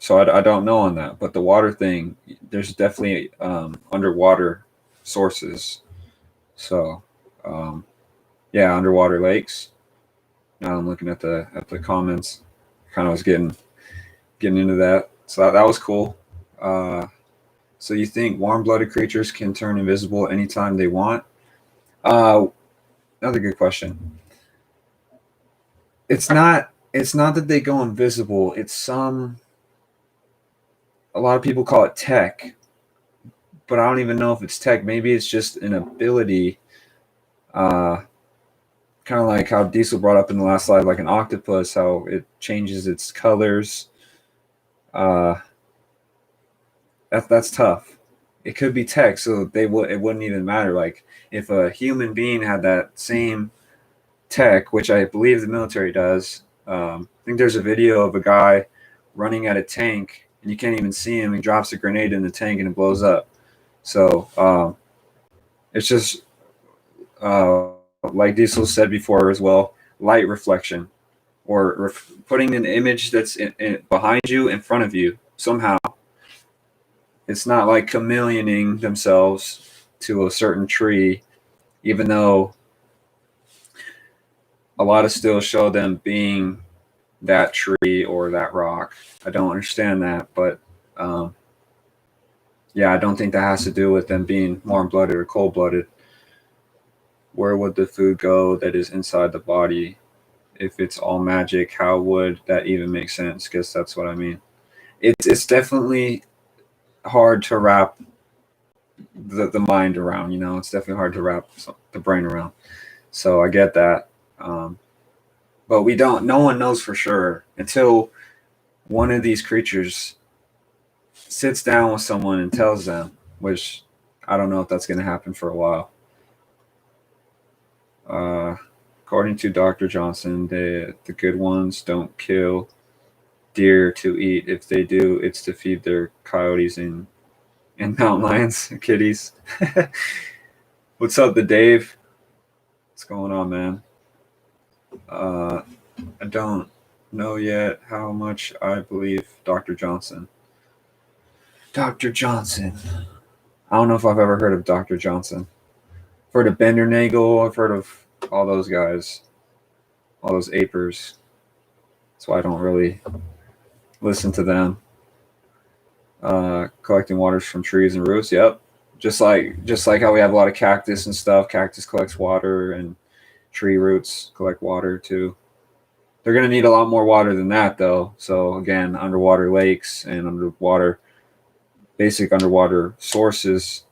Speaker 1: So I don't know on that, but the water thing, there's definitely underwater sources. So yeah, underwater lakes. Now I'm looking at the comments. Kind of was getting into that. So that was cool. Uh, so you think warm-blooded creatures can turn invisible anytime they want? Uh, Another good question. It's not that they go invisible. It's some a lot of people call it tech, but I don't even know if it's tech. Maybe it's just an ability. Uh, Kind of like how Diesel brought up in the last slide, like an octopus, how it changes its colors. Uh, that's tough. It could be tech, so it wouldn't even matter. Like if a human being had that same tech, which I believe the military does. I think there's a video of a guy running at a tank, and you can't even see him. He drops a grenade in the tank, and it blows up. So it's just like Diesel said before as well, light reflection or putting an image that's behind you in front of you somehow. It's not like chameleoning themselves to a certain tree, even though a lot of stills show them being that tree or that rock. I don't understand that, but um, yeah, I don't think that has to do with them being warm blooded or cold blooded. Where would the food go that is inside the body? If it's all magic, how would that even make sense? Because that's what I mean. It's definitely hard to wrap the mind around. You know, it's definitely hard to wrap the brain around. So I get that, um, but we don't. No one knows for sure until one of these creatures sits down with someone and tells them. Which I don't know if that's going to happen for a while. Uh, According to Dr. Johnson, the good ones don't kill deer to eat. If they do, it's to feed their coyotes and mountain lions, kitties. What's up, the Dave? What's going on, man? Uh, I don't know yet how much I believe Dr. Johnson. Dr. Johnson. I don't know if I've ever heard of Dr. Johnson. I've heard of Bendernagel. I've heard of all those guys, all those apers. That's why I don't really listen to them. Collecting waters from trees and roots. Yep. Just like how we have a lot of cactus and stuff. Cactus collects water, and tree roots collect water too. They're going to need a lot more water than that, though. So again, underwater lakes and basic underwater sources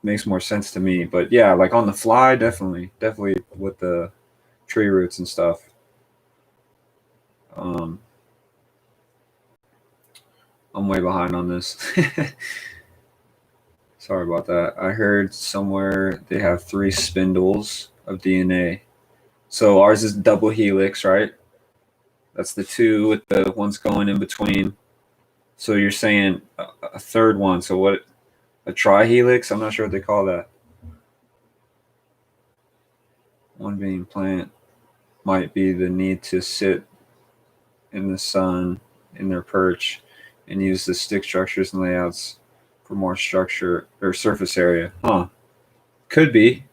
Speaker 1: makes more sense to me. But yeah, like on the fly, definitely with the tree roots and stuff. Um, I'm way behind on this. Sorry about that. I heard somewhere they have 3 spindles of DNA. So ours is double helix, right? That's the 2 with the ones going in between. So you're saying a third one. So what? A trihelix? I'm not sure what they call that. One being plant might be the need to sit in the sun in their perch and use the stick structures and layouts for more structure or surface area. Huh. Could be.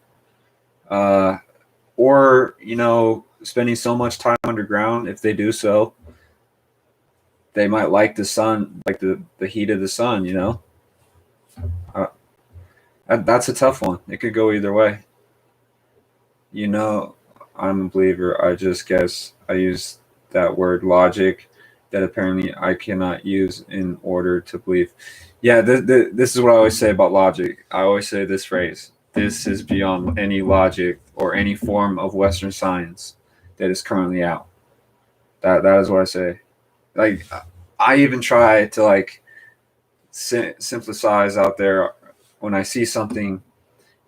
Speaker 1: Or, you know, spending so much time underground, if they do so, they might like the sun, like the heat of the sun, you know? Uh, that's a tough one. It could go either way. You know, I'm a believer. I just guess I use that word logic that apparently I cannot use in order to believe. Yeah, this is what I always say about logic. I always say this phrase: "This is beyond any logic or any form of Western science that is currently out." That is what I say. Like, I even try to like simplicize out there when I see something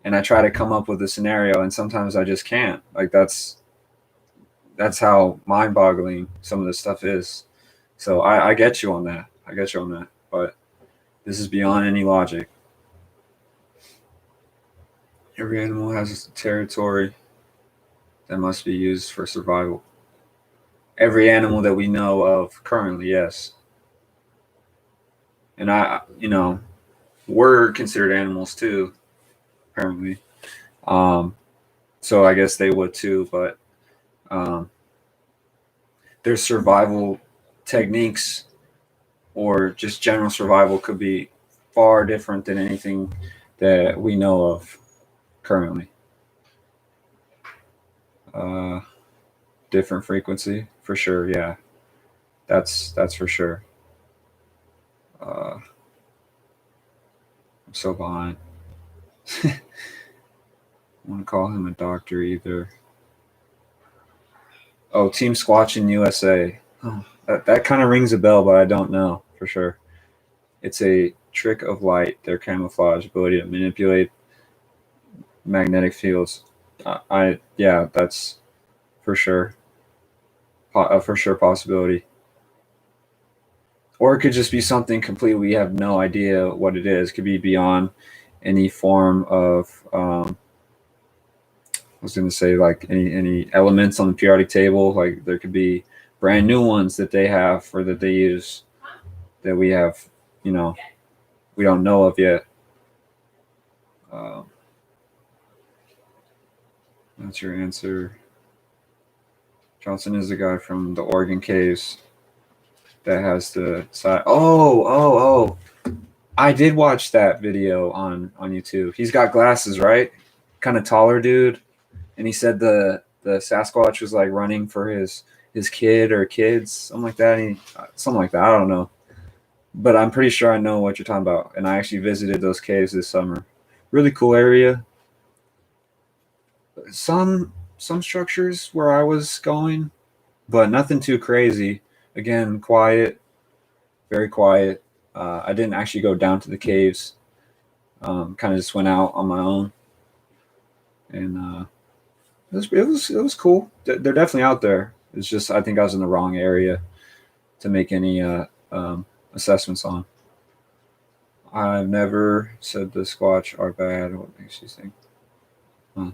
Speaker 1: and I try to come up with a scenario, and sometimes I just can't. Like that's how mind-boggling some of this stuff is. So I get you on that. I get you on that. But this is beyond any logic. Every animal has a territory that must be used for survival. every animal that we know of currently, yes. And we're considered animals too, apparently. So I guess they would too, but um, their survival techniques or just general survival could be far different than anything that we know of currently. Uh, Different frequency for sure. Yeah, that's for sure. I'm so behind. I want to call him a doctor either. Oh, Team Squatch in USA. Oh, that kind of rings a bell, but I don't know for sure. It's a trick of light, their camouflage ability to manipulate magnetic fields. Yeah, that's for sure, for sure possibility. Or it could just be something completely we have no idea what it is. It could be beyond any form of I was going to say like any elements on the periodic table. Like there could be brand new ones that they have or that they use that we have, you know, we don't know of yet. Um, that's your answer. Johnson is the guy from the Oregon caves that has the side. Oh! I did watch that video on YouTube. He's got glasses, right? Kind of taller dude, and he said the Sasquatch was like running for his kid or kids, something like that. Something like that. I don't know, but I'm pretty sure I know what you're talking about. And I actually visited those caves this summer. Really cool area. Some structures where I was going, but nothing too crazy. Again, quiet, very quiet. I didn't actually go down to the caves. Kind of just went out on my own, and it was cool. They're definitely out there. It's just I think I was in the wrong area to make any assessments on. I've never said the Squatch are bad. What makes you think? Huh.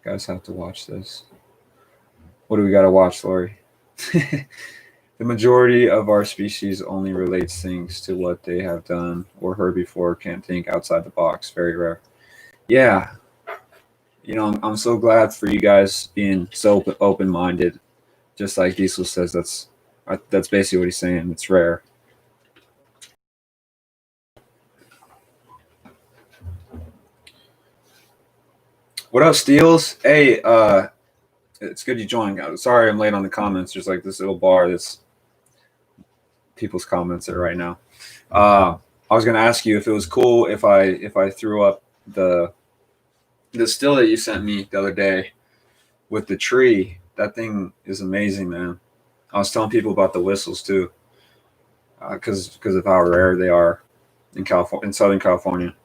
Speaker 1: Guys have to watch this. What do we got to watch, Lori? The majority of our species only relates things to what they have done or heard before, can't think outside the box. Very rare. Yeah. I'm so glad for you guys being so open minded. Just like Diesel says, that's basically what he's saying. It's rare. What up, Steels? Hey, it's good you joined. Sorry I'm late on the comments. There's like this little bar that's people's comments there right now. I was gonna ask you if it was cool if I threw up the still that you sent me the other day with the tree. That thing is amazing, man. I was telling people about the whistles too, because of how rare they are in California, in Southern California.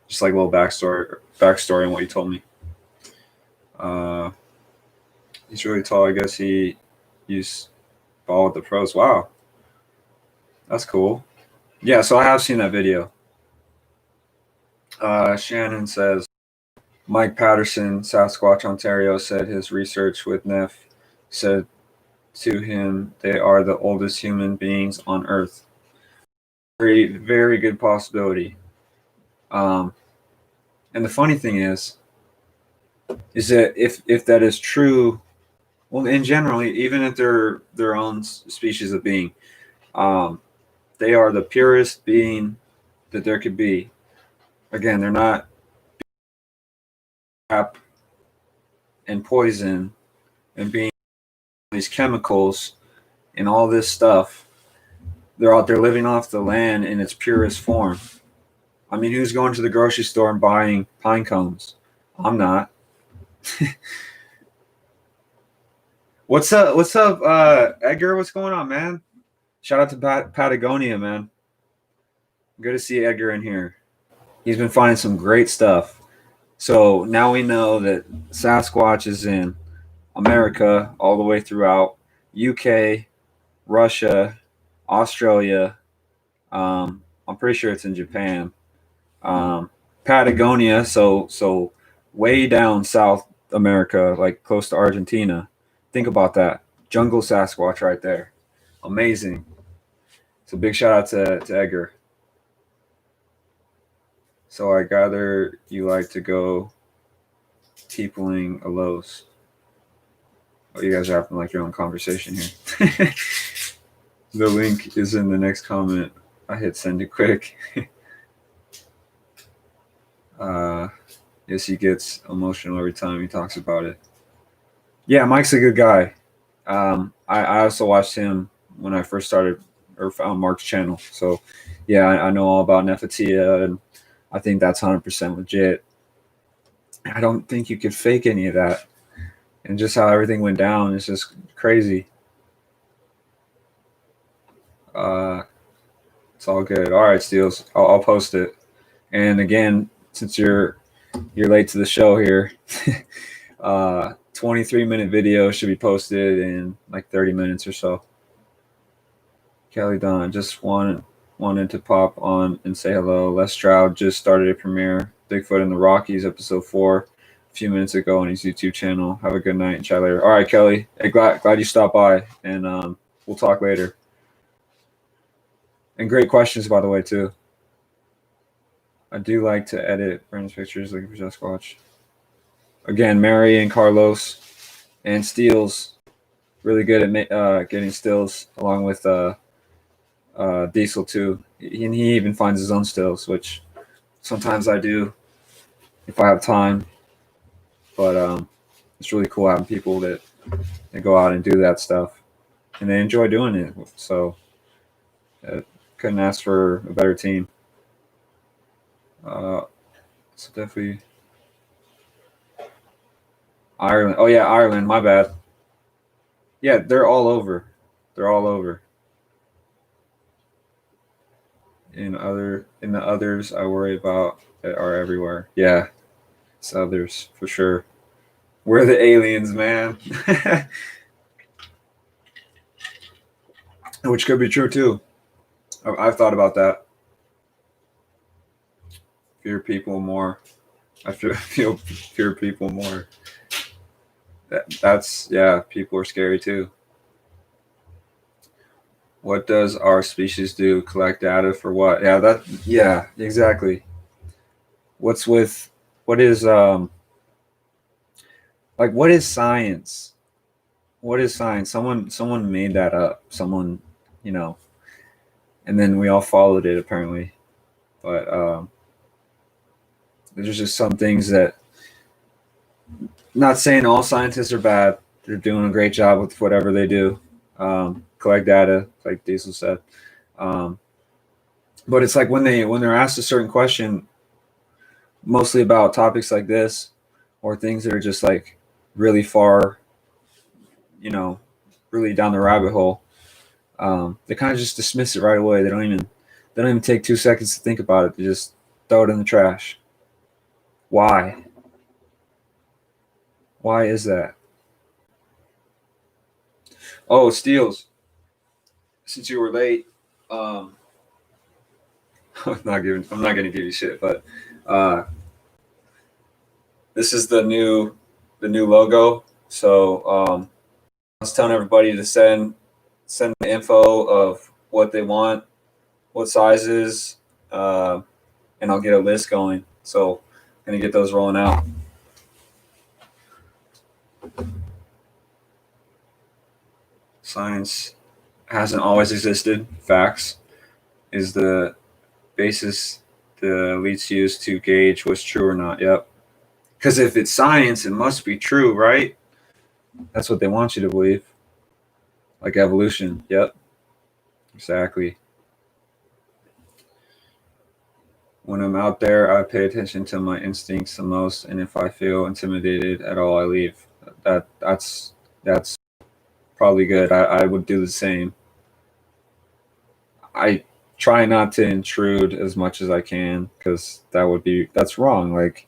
Speaker 1: Just like a little backstory on what you told me. Uh, he's really tall. I guess he used ball with the pros. Wow, that's cool. Yeah, so I have seen that video. Shannon says Mike Patterson, Sasquatch, Ontario, said his research with Neff said to him they are the oldest human beings on Earth. Very, very good possibility. And the funny thing is that if that is true, well, in generally, even if they're their own species of being, um, they are the purest being that there could be. Again, they're not crap and poison and being these chemicals and all this stuff. They're out there living off the land in its purest form. I mean, who's going to the grocery store and buying pine cones? I'm not. What's up? What's up, Edgar? What's going on, man? Shout out to Patagonia, man. Good to see Edgar in here. He's been finding some great stuff. So now we know that Sasquatch is in America all the way throughout, UK, Russia, Australia. I'm pretty sure it's in Japan. Patagonia, so way down South America, like close to Argentina, Think about that. Jungle Sasquatch right there. Amazing. So big shout out to Edgar. So I gather you like to go peopling a Lowe's. Oh, you guys are having like your own conversation here. The link is in the next comment. I hit send it quick. Yes, he gets emotional every time he talks about it. Yeah, Mike's a good guy. I also watched him when I first started or found Mark's channel. So yeah, I know all about Nefertia, and I think that's 100% legit. I don't think you could fake any of that. And just how everything went down is just crazy. It's all good. All right, Steels. I'll post it. And again, since you're late to the show here, 23-minute video should be posted in like 30 minutes or so. Kelly Don just wanted to pop on and say hello. Les Stroud just started a premiere, Bigfoot in the Rockies, episode 4, a few minutes ago on his YouTube channel. Have a good night and chat later. All right, Kelly. Hey, glad you stopped by, and we'll talk later. And great questions, by the way, too. I do like to edit Brandon's pictures, looking for Sasquatch. Again, Mary and Carlos and Steels, really good at getting stills, along with Diesel too. And he even finds his own stills, which sometimes I do if I have time. But it's really cool having people that go out and do that stuff, and they enjoy doing it. So couldn't ask for a better team. So definitely Ireland. Oh yeah, Ireland. My bad. Yeah, they're all over. They're all over. In the others I worry about that are everywhere. Yeah, it's others for sure. We're the aliens, man. Which could be true too. I've thought about that. Fear people more. I feel fear people more. That's yeah. People are scary too. What does our species do? Collect data for what? Yeah, exactly. What is like what is science? What is science? Someone made that up. Someone, you know, and then we all followed it apparently. But there's just some things that, not saying all scientists are bad. They're doing a great job with whatever they do. Collect data, like Diesel said. But it's like when they're asked a certain question, mostly about topics like this, or things that are just like really far, really down the rabbit hole. They kind of just dismiss it right away. They don't even take 2 seconds to think about it. They just throw it in the trash. Why? Why is that? Oh, Steels. Since you were late, I'm not gonna give you shit, but this is the new logo. So I was telling everybody to send the info of what they want, what sizes, and I'll get a list going. So I'm gonna get those rolling out. Science hasn't always existed. Facts is the basis the elites use to gauge what's true or not. Yep. Because if it's science, it must be true, right? That's what they want you to believe. Like evolution. Yep. Exactly. When I'm out there, I pay attention to my instincts the most, and if I feel intimidated at all, I leave. That's probably good. I would do the same. I try not to intrude as much as I can, because that's wrong. Like,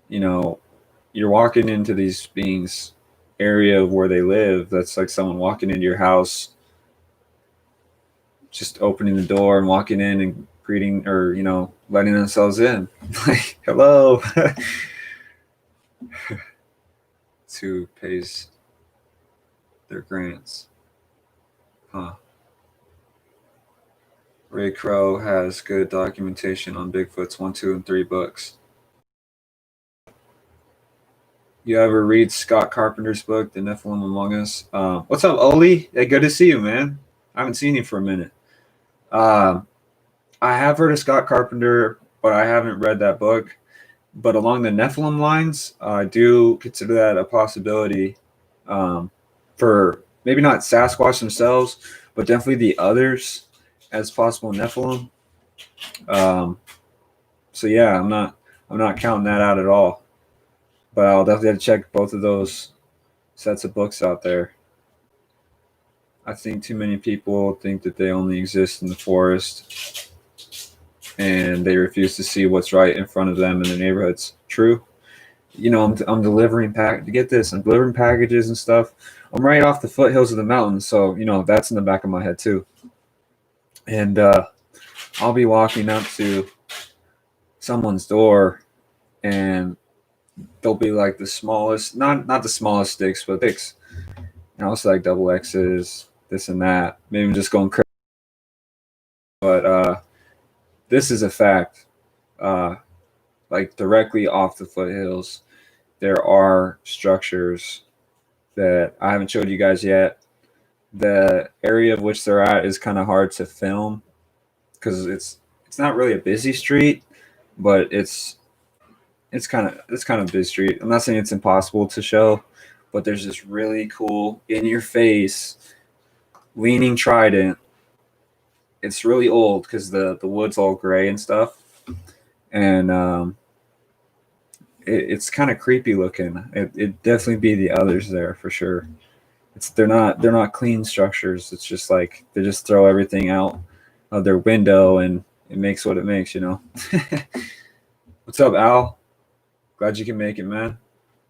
Speaker 1: you're walking into these beings' area where they live. That's like someone walking into your house, just opening the door and walking in and greeting, or letting themselves in. Like, hello. Who pays their grants. Huh. Ray Crow has good documentation on Bigfoot's 1, 2, and 3 books. You ever read Scott Carpenter's book, The Nephilim Among Us? What's up, Oli? Hey, good to see you, man. I haven't seen you for a minute. I have heard of Scott Carpenter, but I haven't read that book. But along the Nephilim lines, I do consider that a possibility for maybe not Sasquatch themselves, but definitely the others as possible Nephilim. So yeah, I'm not counting that out at all. But I'll definitely have to check both of those sets of books out there. I think too many people think that they only exist in the forest and they refuse to see what's right in front of them in their neighborhoods. True. You know, I'm delivering get this, I'm delivering packages and stuff. I'm right off the foothills of the mountains, so you know that's in the back of my head too. And I'll be walking up to someone's door, and they'll be like the smallest, not the smallest sticks, but sticks. And also like double X's, this and that. Maybe I'm just going crazy, but this is a fact. Like directly off the foothills, there are structures that I haven't showed you guys yet. The area of which they're at is kind of hard to film because it's not really a busy street, but it's kind of busy street. I'm not saying it's impossible to show, but there's this really cool in your face leaning trident. It's really old because the wood's all gray and stuff, and it's kind of creepy looking. It definitely be the others there for sure. They're not clean structures. It's just like they just throw everything out of their window and it makes what it makes, you know. What's up, Al? Glad you can make it, man.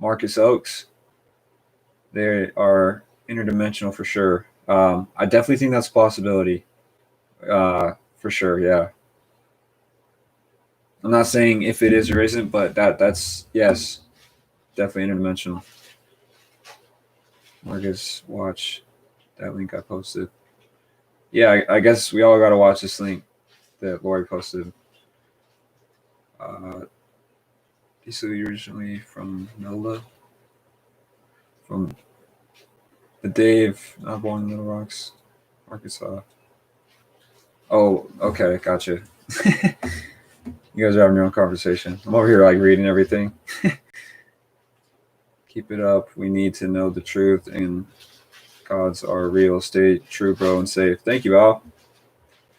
Speaker 1: Marcus Oaks. They are interdimensional for sure. I definitely think that's a possibility. For sure, yeah. I'm not saying if it is or isn't, but that's yes, definitely interdimensional. Marcus, watch that link I posted. Yeah, I guess we all got to watch this link that Lori posted. He's originally from NOLA, from the Dave, not born in Little Rocks, Arkansas. Oh, okay, gotcha. You guys are having your own conversation. I'm over here like reading everything. Keep it up. We need to know the truth, and gods are real. Stay true, bro, and safe. Thank you, Al.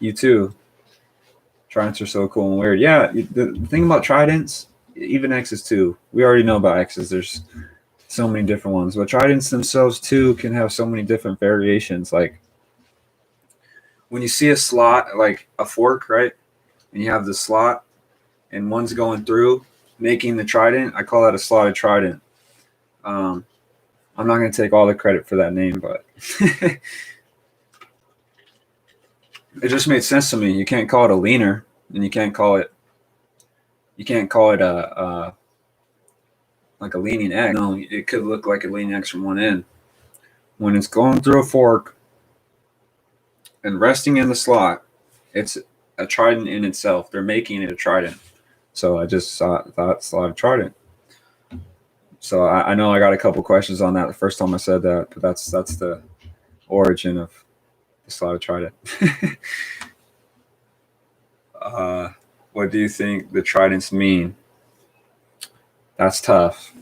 Speaker 1: You too. Tridents are so cool and weird. Yeah, the thing about tridents, even X's too. We already know about X's. There's so many different ones, but tridents themselves too can have so many different variations. Like when you see a slot, like a fork, right? And you have the slot, and one's going through, making the trident. I call that a slotted trident. I'm not going to take all the credit for that name, but it just made sense to me. You can't call it a leaner, and you can't call it a like a leaning X. No, it could look like a leaning X from one end. When it's going through a fork and resting in the slot, it's a trident in itself. They're making it a trident. So I just thought slotted trident. So I know I got a couple questions on that the first time I said that, but that's the origin of the slotted trident. What do you think the tridents mean? That's tough.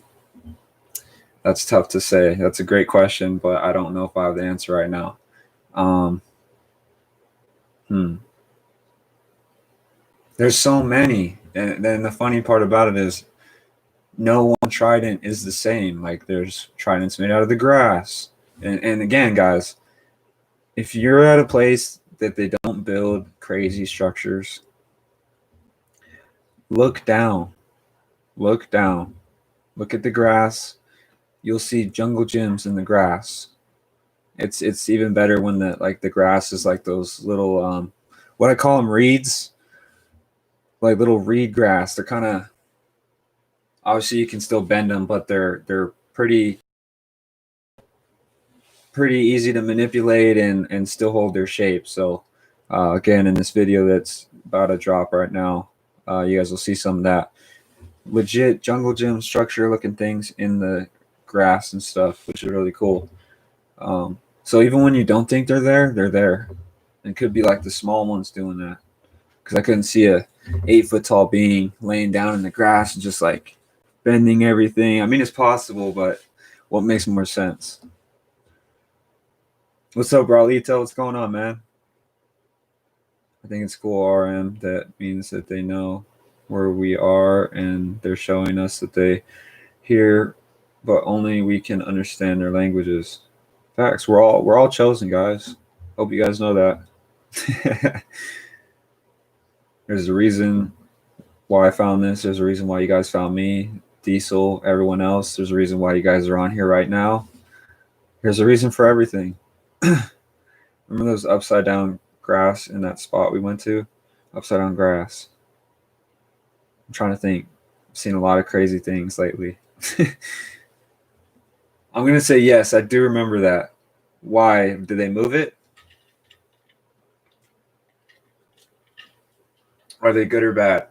Speaker 1: That's tough to say. That's a great question, but I don't know if I have the answer right now. There's so many, and then the funny part about it is no one trident is the same. Like there's tridents made out of the grass, and again, guys, if you're at a place that they don't build crazy structures, look down, look at the grass. You'll see jungle gyms in the grass. It's even better when the grass is like those little what I call them reeds, like little reed grass. They're kind of, obviously you can still bend them, but they're pretty pretty easy to manipulate and still hold their shape. So again, in this video that's about to drop right now, you guys will see some of that legit jungle gym structure looking things in the grass and stuff, which is really cool. So even when you don't think they're there, they're there. It could be like the small ones doing that, because I couldn't see a 8 foot tall being laying down in the grass and just like bending everything. I mean, it's possible, but what makes more sense? What's up, Bralito? What's going on, man? I think it's cool, RM. That means that they know where we are and they're showing us that they hear, but only we can understand their languages. Facts. We're all chosen, guys. Hope you guys know that. There's a reason why I found this. There's a reason why you guys found me, Diesel, everyone else. There's a reason why you guys are on here right now. There's a reason for everything. Remember those upside down grass in that spot we went to? Upside down grass. I'm trying to think. I've seen a lot of crazy things lately. I'm going to say yes, I do remember that. Why? Did they move it? Are they good or bad?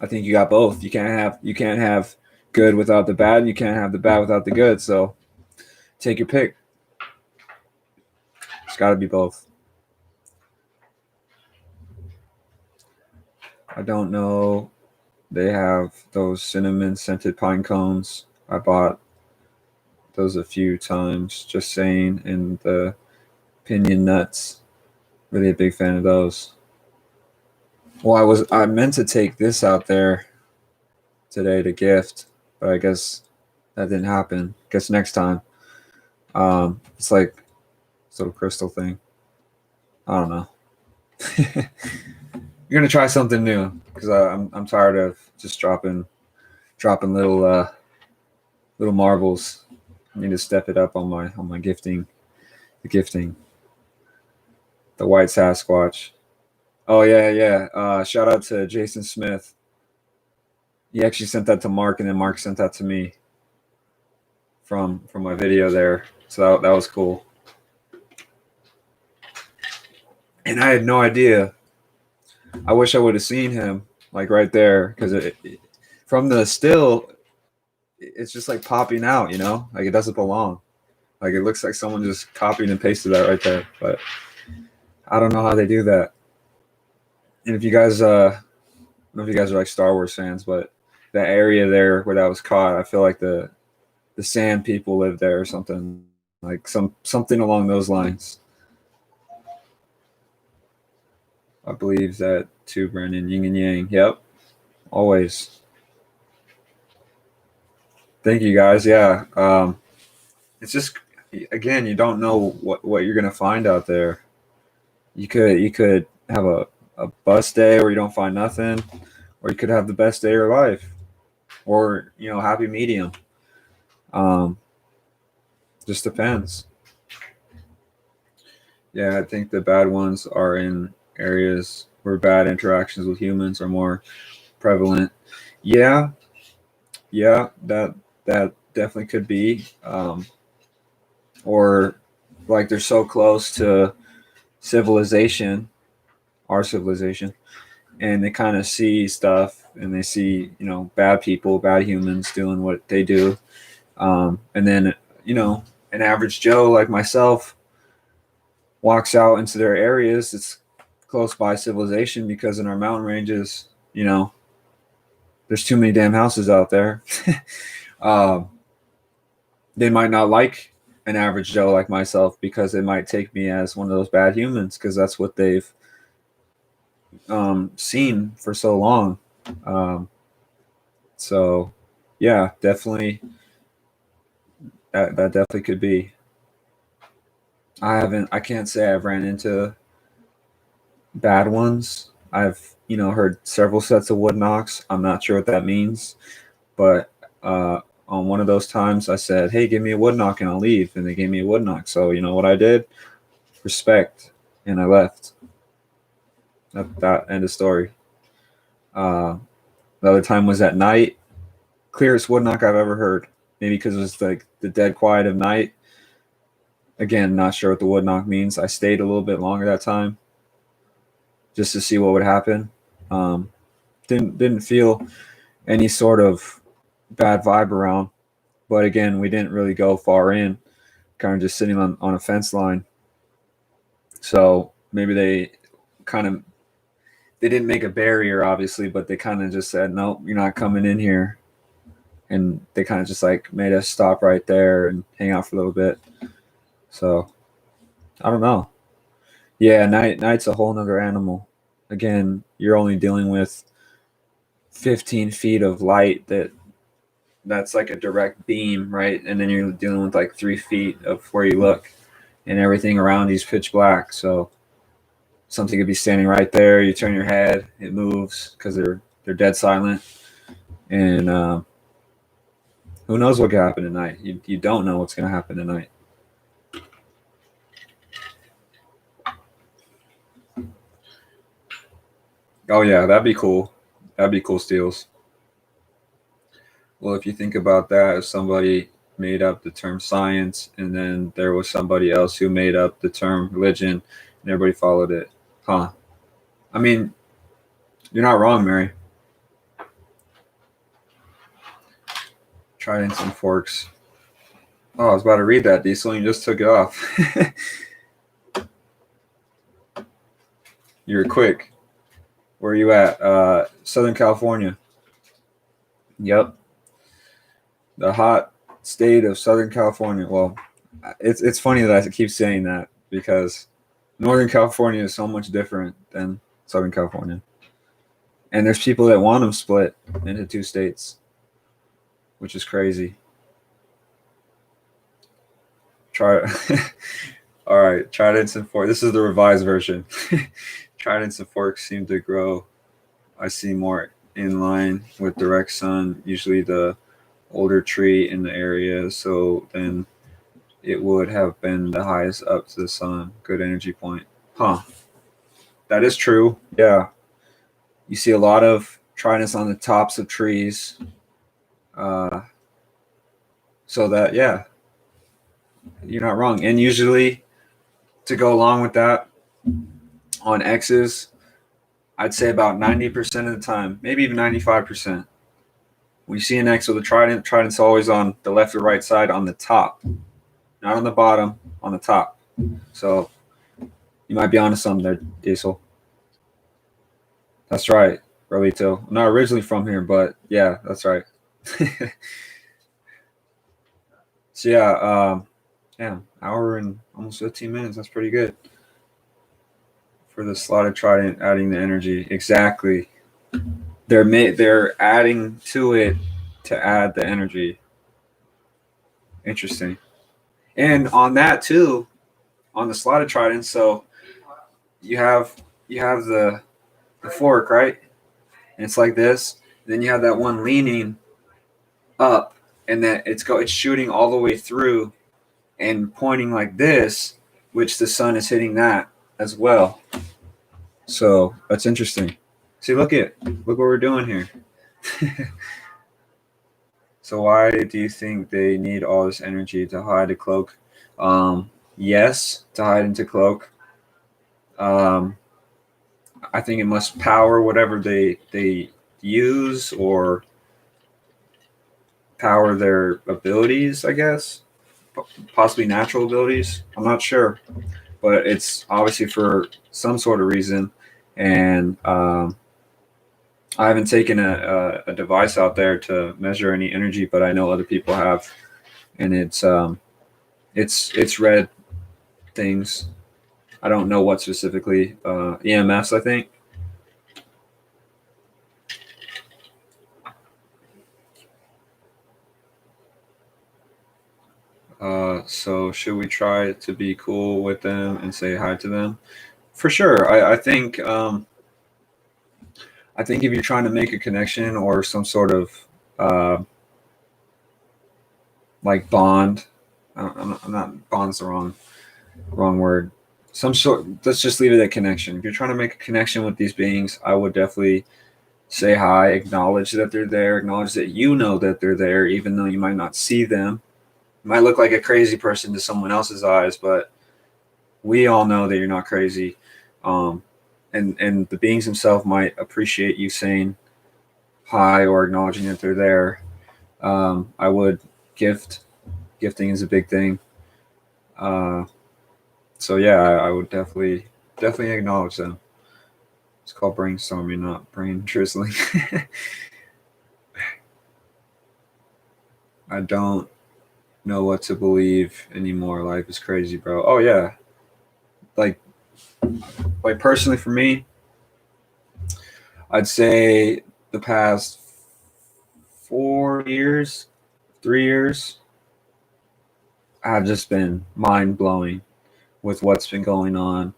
Speaker 1: I think you got both. You can't have good without the bad, and you can't have the bad without the good. So take your pick. It's got to be both. I don't know. They have those cinnamon scented pine cones. I bought those a few times, just saying. And the pinyon nuts, really a big fan of those. Well, I meant to take this out there today to gift, but I guess that didn't happen. Guess next time. It's like this little crystal thing. I don't know. You're gonna try something new, because I'm tired of just dropping little marbles. I need to step it up on my gifting. The white Sasquatch. Oh yeah. Shout out to Jason Smith. He actually sent that to Mark, and then Mark sent that to me from my video there. So that was cool. And I had no idea. I wish I would have seen him like right there, because from the still, it's just like popping out, like it doesn't belong. Like it looks like someone just copied and pasted that right there. But I don't know how they do that. And if you guys, I don't know if you guys are like Star Wars fans, but that area there where that was caught, I feel like the sand people live there or something, like something along those lines. I believe that too, Brandon. Yin and yang. Yep. Always. Thank you, guys. Yeah. It's just, again, you don't know what you're gonna find out there. You could have a bust day where you don't find nothing, or you could have the best day of your life, or happy medium. Just depends. Yeah, I think the bad ones are in areas where bad interactions with humans are more prevalent. Yeah, that definitely could be. Or like they're so close to civilization, our civilization, and they kind of see stuff, and they see bad people, bad humans doing what they do, and then an average Joe like myself walks out into their areas. It's close by civilization, because in our mountain ranges, there's too many damn houses out there. They might not like an average Joe like myself, because they might take me as one of those bad humans, because that's what they've seen for so long. So yeah, definitely that definitely could be. I can't say I've ran into bad ones. I've heard several sets of wood knocks. I'm not sure what that means, but on one of those times I said, hey, give me a wood knock and I'll leave, and they gave me a wood knock. So you know what I did? Respect. And I left. That end of story. The other time was at night. Clearest wood knock I've ever heard. Maybe because it was like the dead quiet of night. Again, not sure what the wood knock means. I stayed a little bit longer that time just to see what would happen. Didn't feel any sort of bad vibe around. But again, we didn't really go far in, kind of just sitting on a fence line. So maybe they didn't make a barrier, obviously, but they kind of just said, nope, you're not coming in here. And they kind of just like made us stop right there and hang out for a little bit. So I don't know. Yeah, night's a whole nother animal. Again, you're only dealing with 15 feet of light that's like a direct beam, right? And then you're dealing with like 3 feet of where you look, and everything around you is pitch black. So something could be standing right there. You turn your head, it moves because they're dead silent. And who knows what could happen tonight? You don't know what's going to happen tonight. Oh yeah, that'd be cool. That'd be cool, Steels. Well, if you think about that, if somebody made up the term science and then there was somebody else who made up the term religion and everybody followed it, huh? I mean, you're not wrong, Mary. Tridents and forks. Oh, I was about to read that, Diesel, and you just took it off. You were quick. Where are you at? Southern California. Yep. The hot state of Southern California. Well, it's funny that I keep saying that because Northern California is so much different than Southern California. And there's people that want them split into 2 states, which is crazy. All right, tridents and forks. This is the revised version. Tridents and forks seem to grow, I see, more in line with direct sun, usually the older tree in the area. So then it would have been the highest up to the sun. Good energy point. Huh. That is true. Yeah. You see a lot of tridents on the tops of trees. So that, yeah, you're not wrong. And usually, to go along with that, on X's, I'd say about 90% of the time, maybe even 95%. When you see an X with a trident, trident's always on the left or right side on the top, not on the bottom, on the top. So you might be onto something there, Diesel. That's right, Rolito. I'm not originally from here, but yeah, that's right. So yeah, hour and almost 15 minutes. That's pretty good for the slotted trident, adding the energy. Exactly. They're adding to it to add the energy. Interesting. And on that too, on the slotted trident, so you have the fork, right? And it's like this. Then you have that one leaning up, and that it's shooting all the way through and pointing like this, which the sun is hitting that as well. So that's interesting. See, look what we're doing here. So why do you think they need all this energy to hide a cloak? Yes, to hide into cloak. I think it must power whatever they use or power their abilities, I guess. Possibly natural abilities. I'm not sure. But it's obviously for some sort of reason. And I haven't taken a device out there to measure any energy, but I know other people have. And it's read things. I don't know what specifically. EMS, I think. So should we try to be cool with them and say hi to them? For sure. I think if you're trying to make a connection or some sort of like bond, I'm not bond's the wrong word. Some sort. Let's just leave it at connection. If you're trying to make a connection with these beings, I would definitely say hi, acknowledge that they're there, acknowledge that you know that they're there, even though you might not see them. might look like a crazy person to someone else's eyes, but we all know that you're not crazy. Um, and the beings themselves might appreciate you saying hi or acknowledging that they're there. I would gifting is a big thing. Uh, so yeah, I would definitely acknowledge them. It's called brainstorming, not brain drizzling. I don't know what to believe anymore. Life is crazy, bro. Oh yeah, like personally for me, I'd say the past 4 years, 3 years, have just been mind blowing with what's been going on,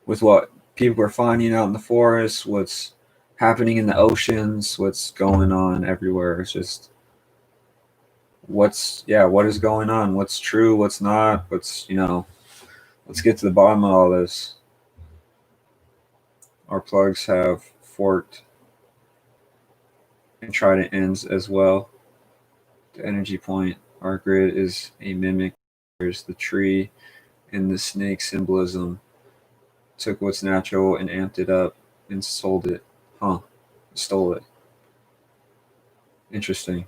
Speaker 1: with what people are finding out in the forest, what's happening in the oceans, what's going on everywhere. It's just what is going on, what's true, what's not, let's get to the bottom of all this. Our plugs have forked and trident ends as well. The energy point, our grid is a mimic. There's the tree and the snake symbolism. Took what's natural and amped it up and sold it. Huh. Stole it. Interesting.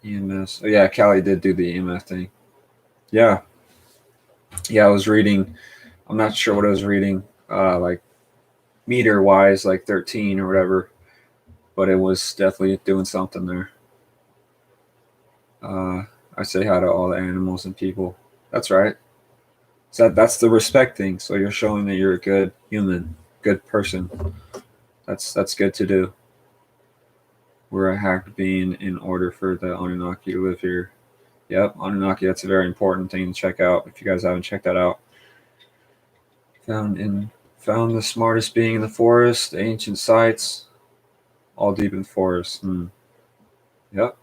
Speaker 1: EMS. Oh yeah, Callie did do the EMF thing. Yeah. Yeah, I was reading. I'm not sure what I was reading. Like meter wise, like 13 or whatever. But it was definitely doing something there. I say hi to all the animals and people. That's right. So that's the respect thing. So you're showing that you're a good human, good person. That's good to do. We're a hacked being in order for the Anunnaki to live here. Yep, Anunnaki. That's a very important thing to check out. If you guys haven't checked that out, found the smartest being in the forest, the ancient sites, all deep in the forest. Yep.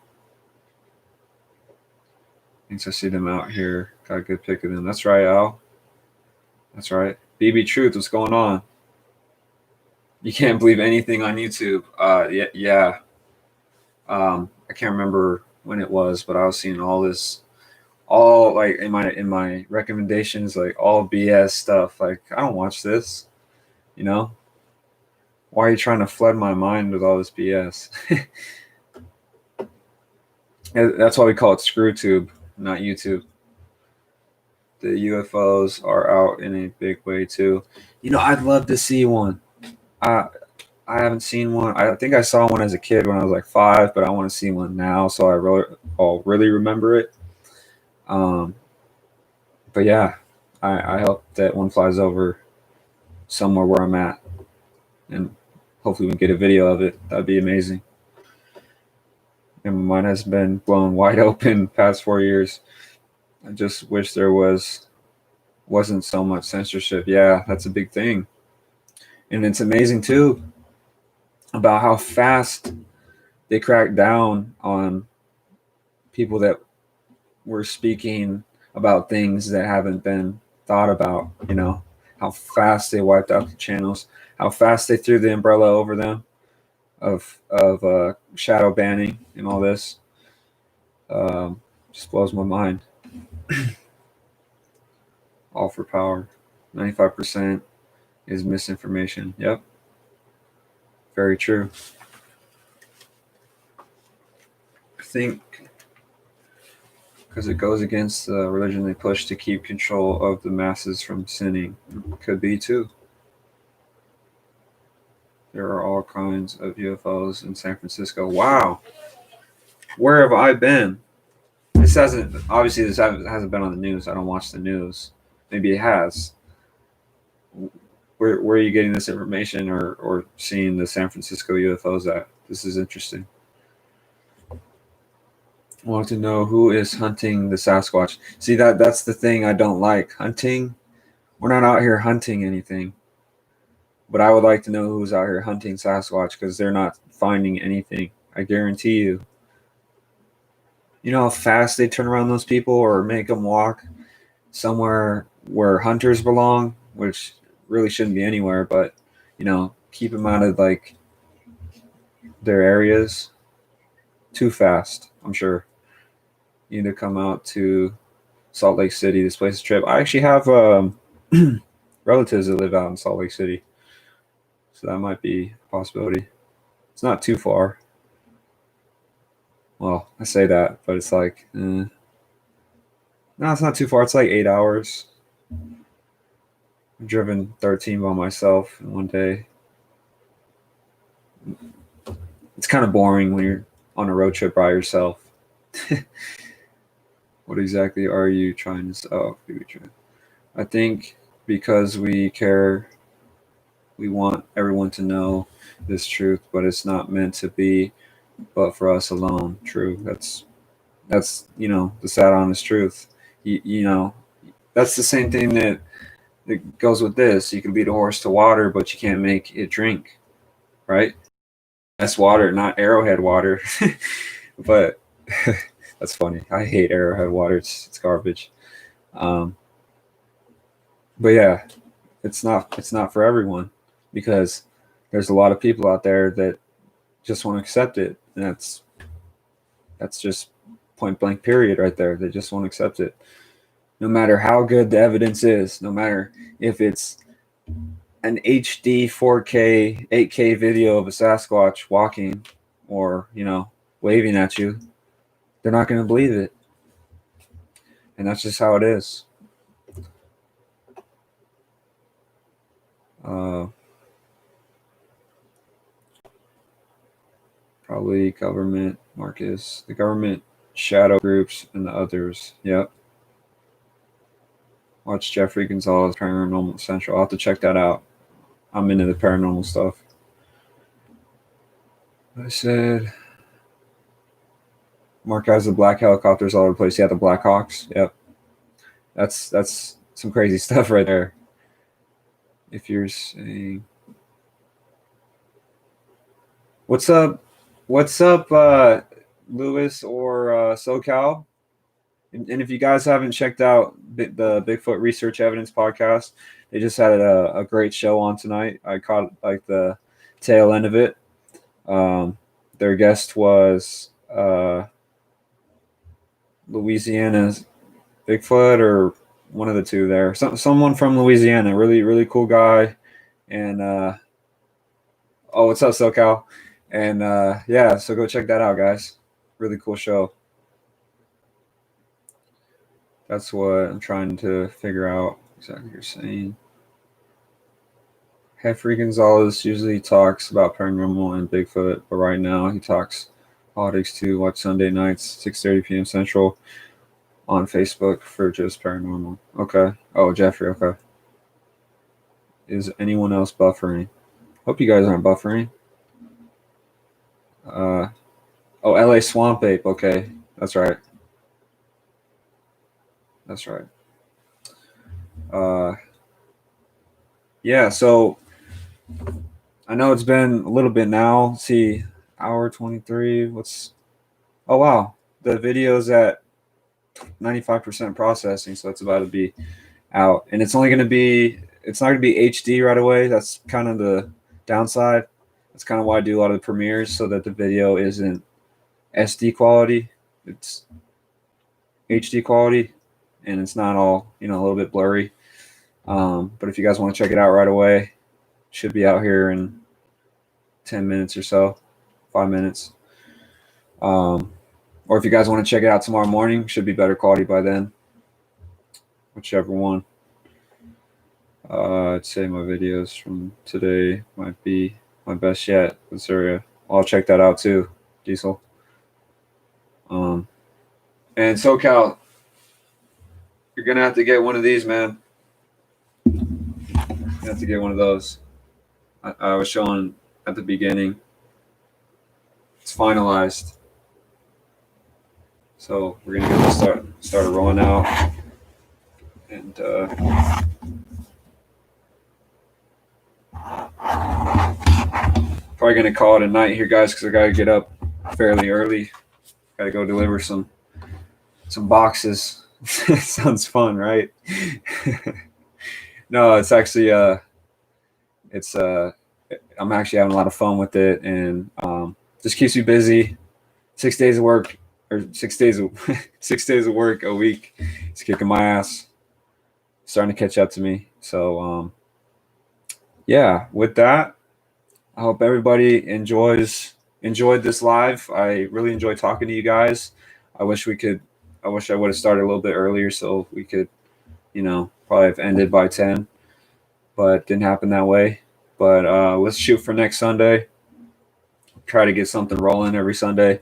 Speaker 1: Thanks. I see them out here. Got a good pic of them. That's right, Al. That's right. BB Truth, what's going on? You can't believe anything on YouTube. Yeah. I can't remember when it was, but I was seeing all this, all like in my recommendations, like all BS stuff. Like I don't watch this. You know, why are you trying to flood my mind with all this BS? That's why we call it ScrewTube, not YouTube. The UFOs are out in a big way too. I'd love to see one. I I haven't seen one. I think I saw one as a kid when I was like 5, but I want to see one now, so I'll really remember it. Um, but yeah, I hope that one flies over somewhere where I'm at, and hopefully we can get a video of it. That'd be amazing. And my mind has been blown wide open the past 4 years. I just wish there wasn't so much censorship. Yeah, that's a big thing, and it's amazing too about how fast they crack down on people that were speaking about things that haven't been thought about. How fast they wiped out the channels, how fast they threw the umbrella over them of shadow banning and all this. Just blows my mind. All for power. 95% is misinformation. Yep, very true. I think because it goes against the religion they push to keep control of the masses from sinning. Could be too. There are all kinds of UFOs in San Francisco. Wow, where have I been? This hasn't been on the news. I don't watch the news. Maybe it has. Where are you getting this information or seeing the San Francisco UFOs at? This is interesting. I want to know who is hunting the Sasquatch. See, that's the thing I don't like. Hunting. We're not out here hunting anything. But I would like to know who's out here hunting Sasquatch because they're not finding anything. I guarantee you. You know how fast they turn around those people or make them walk somewhere where hunters belong, which really shouldn't be anywhere, but keep them out of like their areas. Too fast. I'm sure. You need to come out to Salt Lake City. This place is a trip. I actually have relatives that live out in Salt Lake City, so that might be a possibility. It's not too far. Well, I say that, but it's like, no, it's not too far. It's like 8 hours. I've driven 13 by myself in one day. It's kind of boring when you're on a road trip by yourself. What exactly are you trying to say? Oh, I think because we care, we want everyone to know this truth, but it's not meant to be but for us alone. True. That's the sad honest truth. That's the same thing that goes with this. You can lead a horse to water, but you can't make it drink, right? That's water, not Arrowhead water. But that's funny. I hate Arrowhead water. It's garbage. But yeah, it's not for everyone, because there's a lot of people out there that just won't accept it, and that's just point blank period right there. They just won't accept it, no matter how good the evidence is, no matter if it's an HD 4K 8K video of a Sasquatch walking or waving at you. They're not going to believe it, and that's just how it is. Probably government, Marcus. The government shadow groups and the others. Yep. Watch Jeffrey Gonzalez Paranormal Central. I'll have to check that out. I'm into the paranormal stuff. I said Mark has the black helicopters all over the place. Yeah, the Black Hawks. Yep. That's some crazy stuff right there. If you're saying, what's up, Lewis or SoCal? And if you guys haven't checked out the Bigfoot Research Evidence podcast, they just had a great show on tonight. I caught like the tail end of it. Their guest was Louisiana's Bigfoot, or one of the two there. Someone from Louisiana, really, really cool guy. And what's up, SoCal? And yeah, so go check that out, guys. Really cool show. That's what I'm trying to figure out exactly what you're saying. Jeffrey Gonzalez usually talks about paranormal and Bigfoot, but right now he talks politics too. Watch Sunday nights, 6:30 p.m. Central on Facebook for just paranormal. Okay. Oh, Jeffrey, okay. Is anyone else buffering? Hope you guys aren't buffering. LA Swamp Ape, okay. That's right. That's right. Yeah, so I know it's been a little bit now. Let's see, hour 23. Oh wow, the video's at 95% processing, so it's about to be out, and it's not going to be HD right away. That's kind of the downside. That's kind of why I do a lot of the premieres, so that the video isn't SD quality, it's HD quality, and it's not all a little bit blurry. But if you guys want to check it out right away, it should be out here in 10 minutes or so, 5 minutes. Or if you guys want to check it out tomorrow morning, should be better quality by then. Whichever one. I'd say my videos from today might be my best yet. I'll check that out too, Diesel. And SoCal, you're gonna have to get one of these, man. You have to get one of those. I was showing at the beginning. It's finalized. So we're gonna get this started rolling out, and probably gonna call it a night here, guys, because I gotta get up fairly early. Gotta go deliver some boxes. Sounds fun, right? No, it's actually I'm actually having a lot of fun with it, and just keeps me busy. 6 days of work or 6 days of 6 days of work a week. It's kicking my ass. Starting to catch up to me. So yeah, with that, I hope everybody enjoyed this live. I really enjoyed talking to you guys. I wish I wish I would have started a little bit earlier so we could, probably have ended by 10, but didn't happen that way. But let's shoot for next Sunday. Try to get something rolling every Sunday,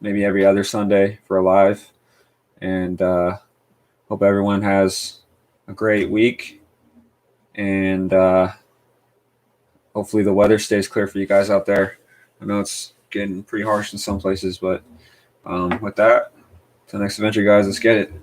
Speaker 1: maybe every other Sunday for a live. And hope everyone has a great week. And hopefully the weather stays clear for you guys out there. I know it's getting pretty harsh in some places, but with that, to the next adventure, guys, let's get it.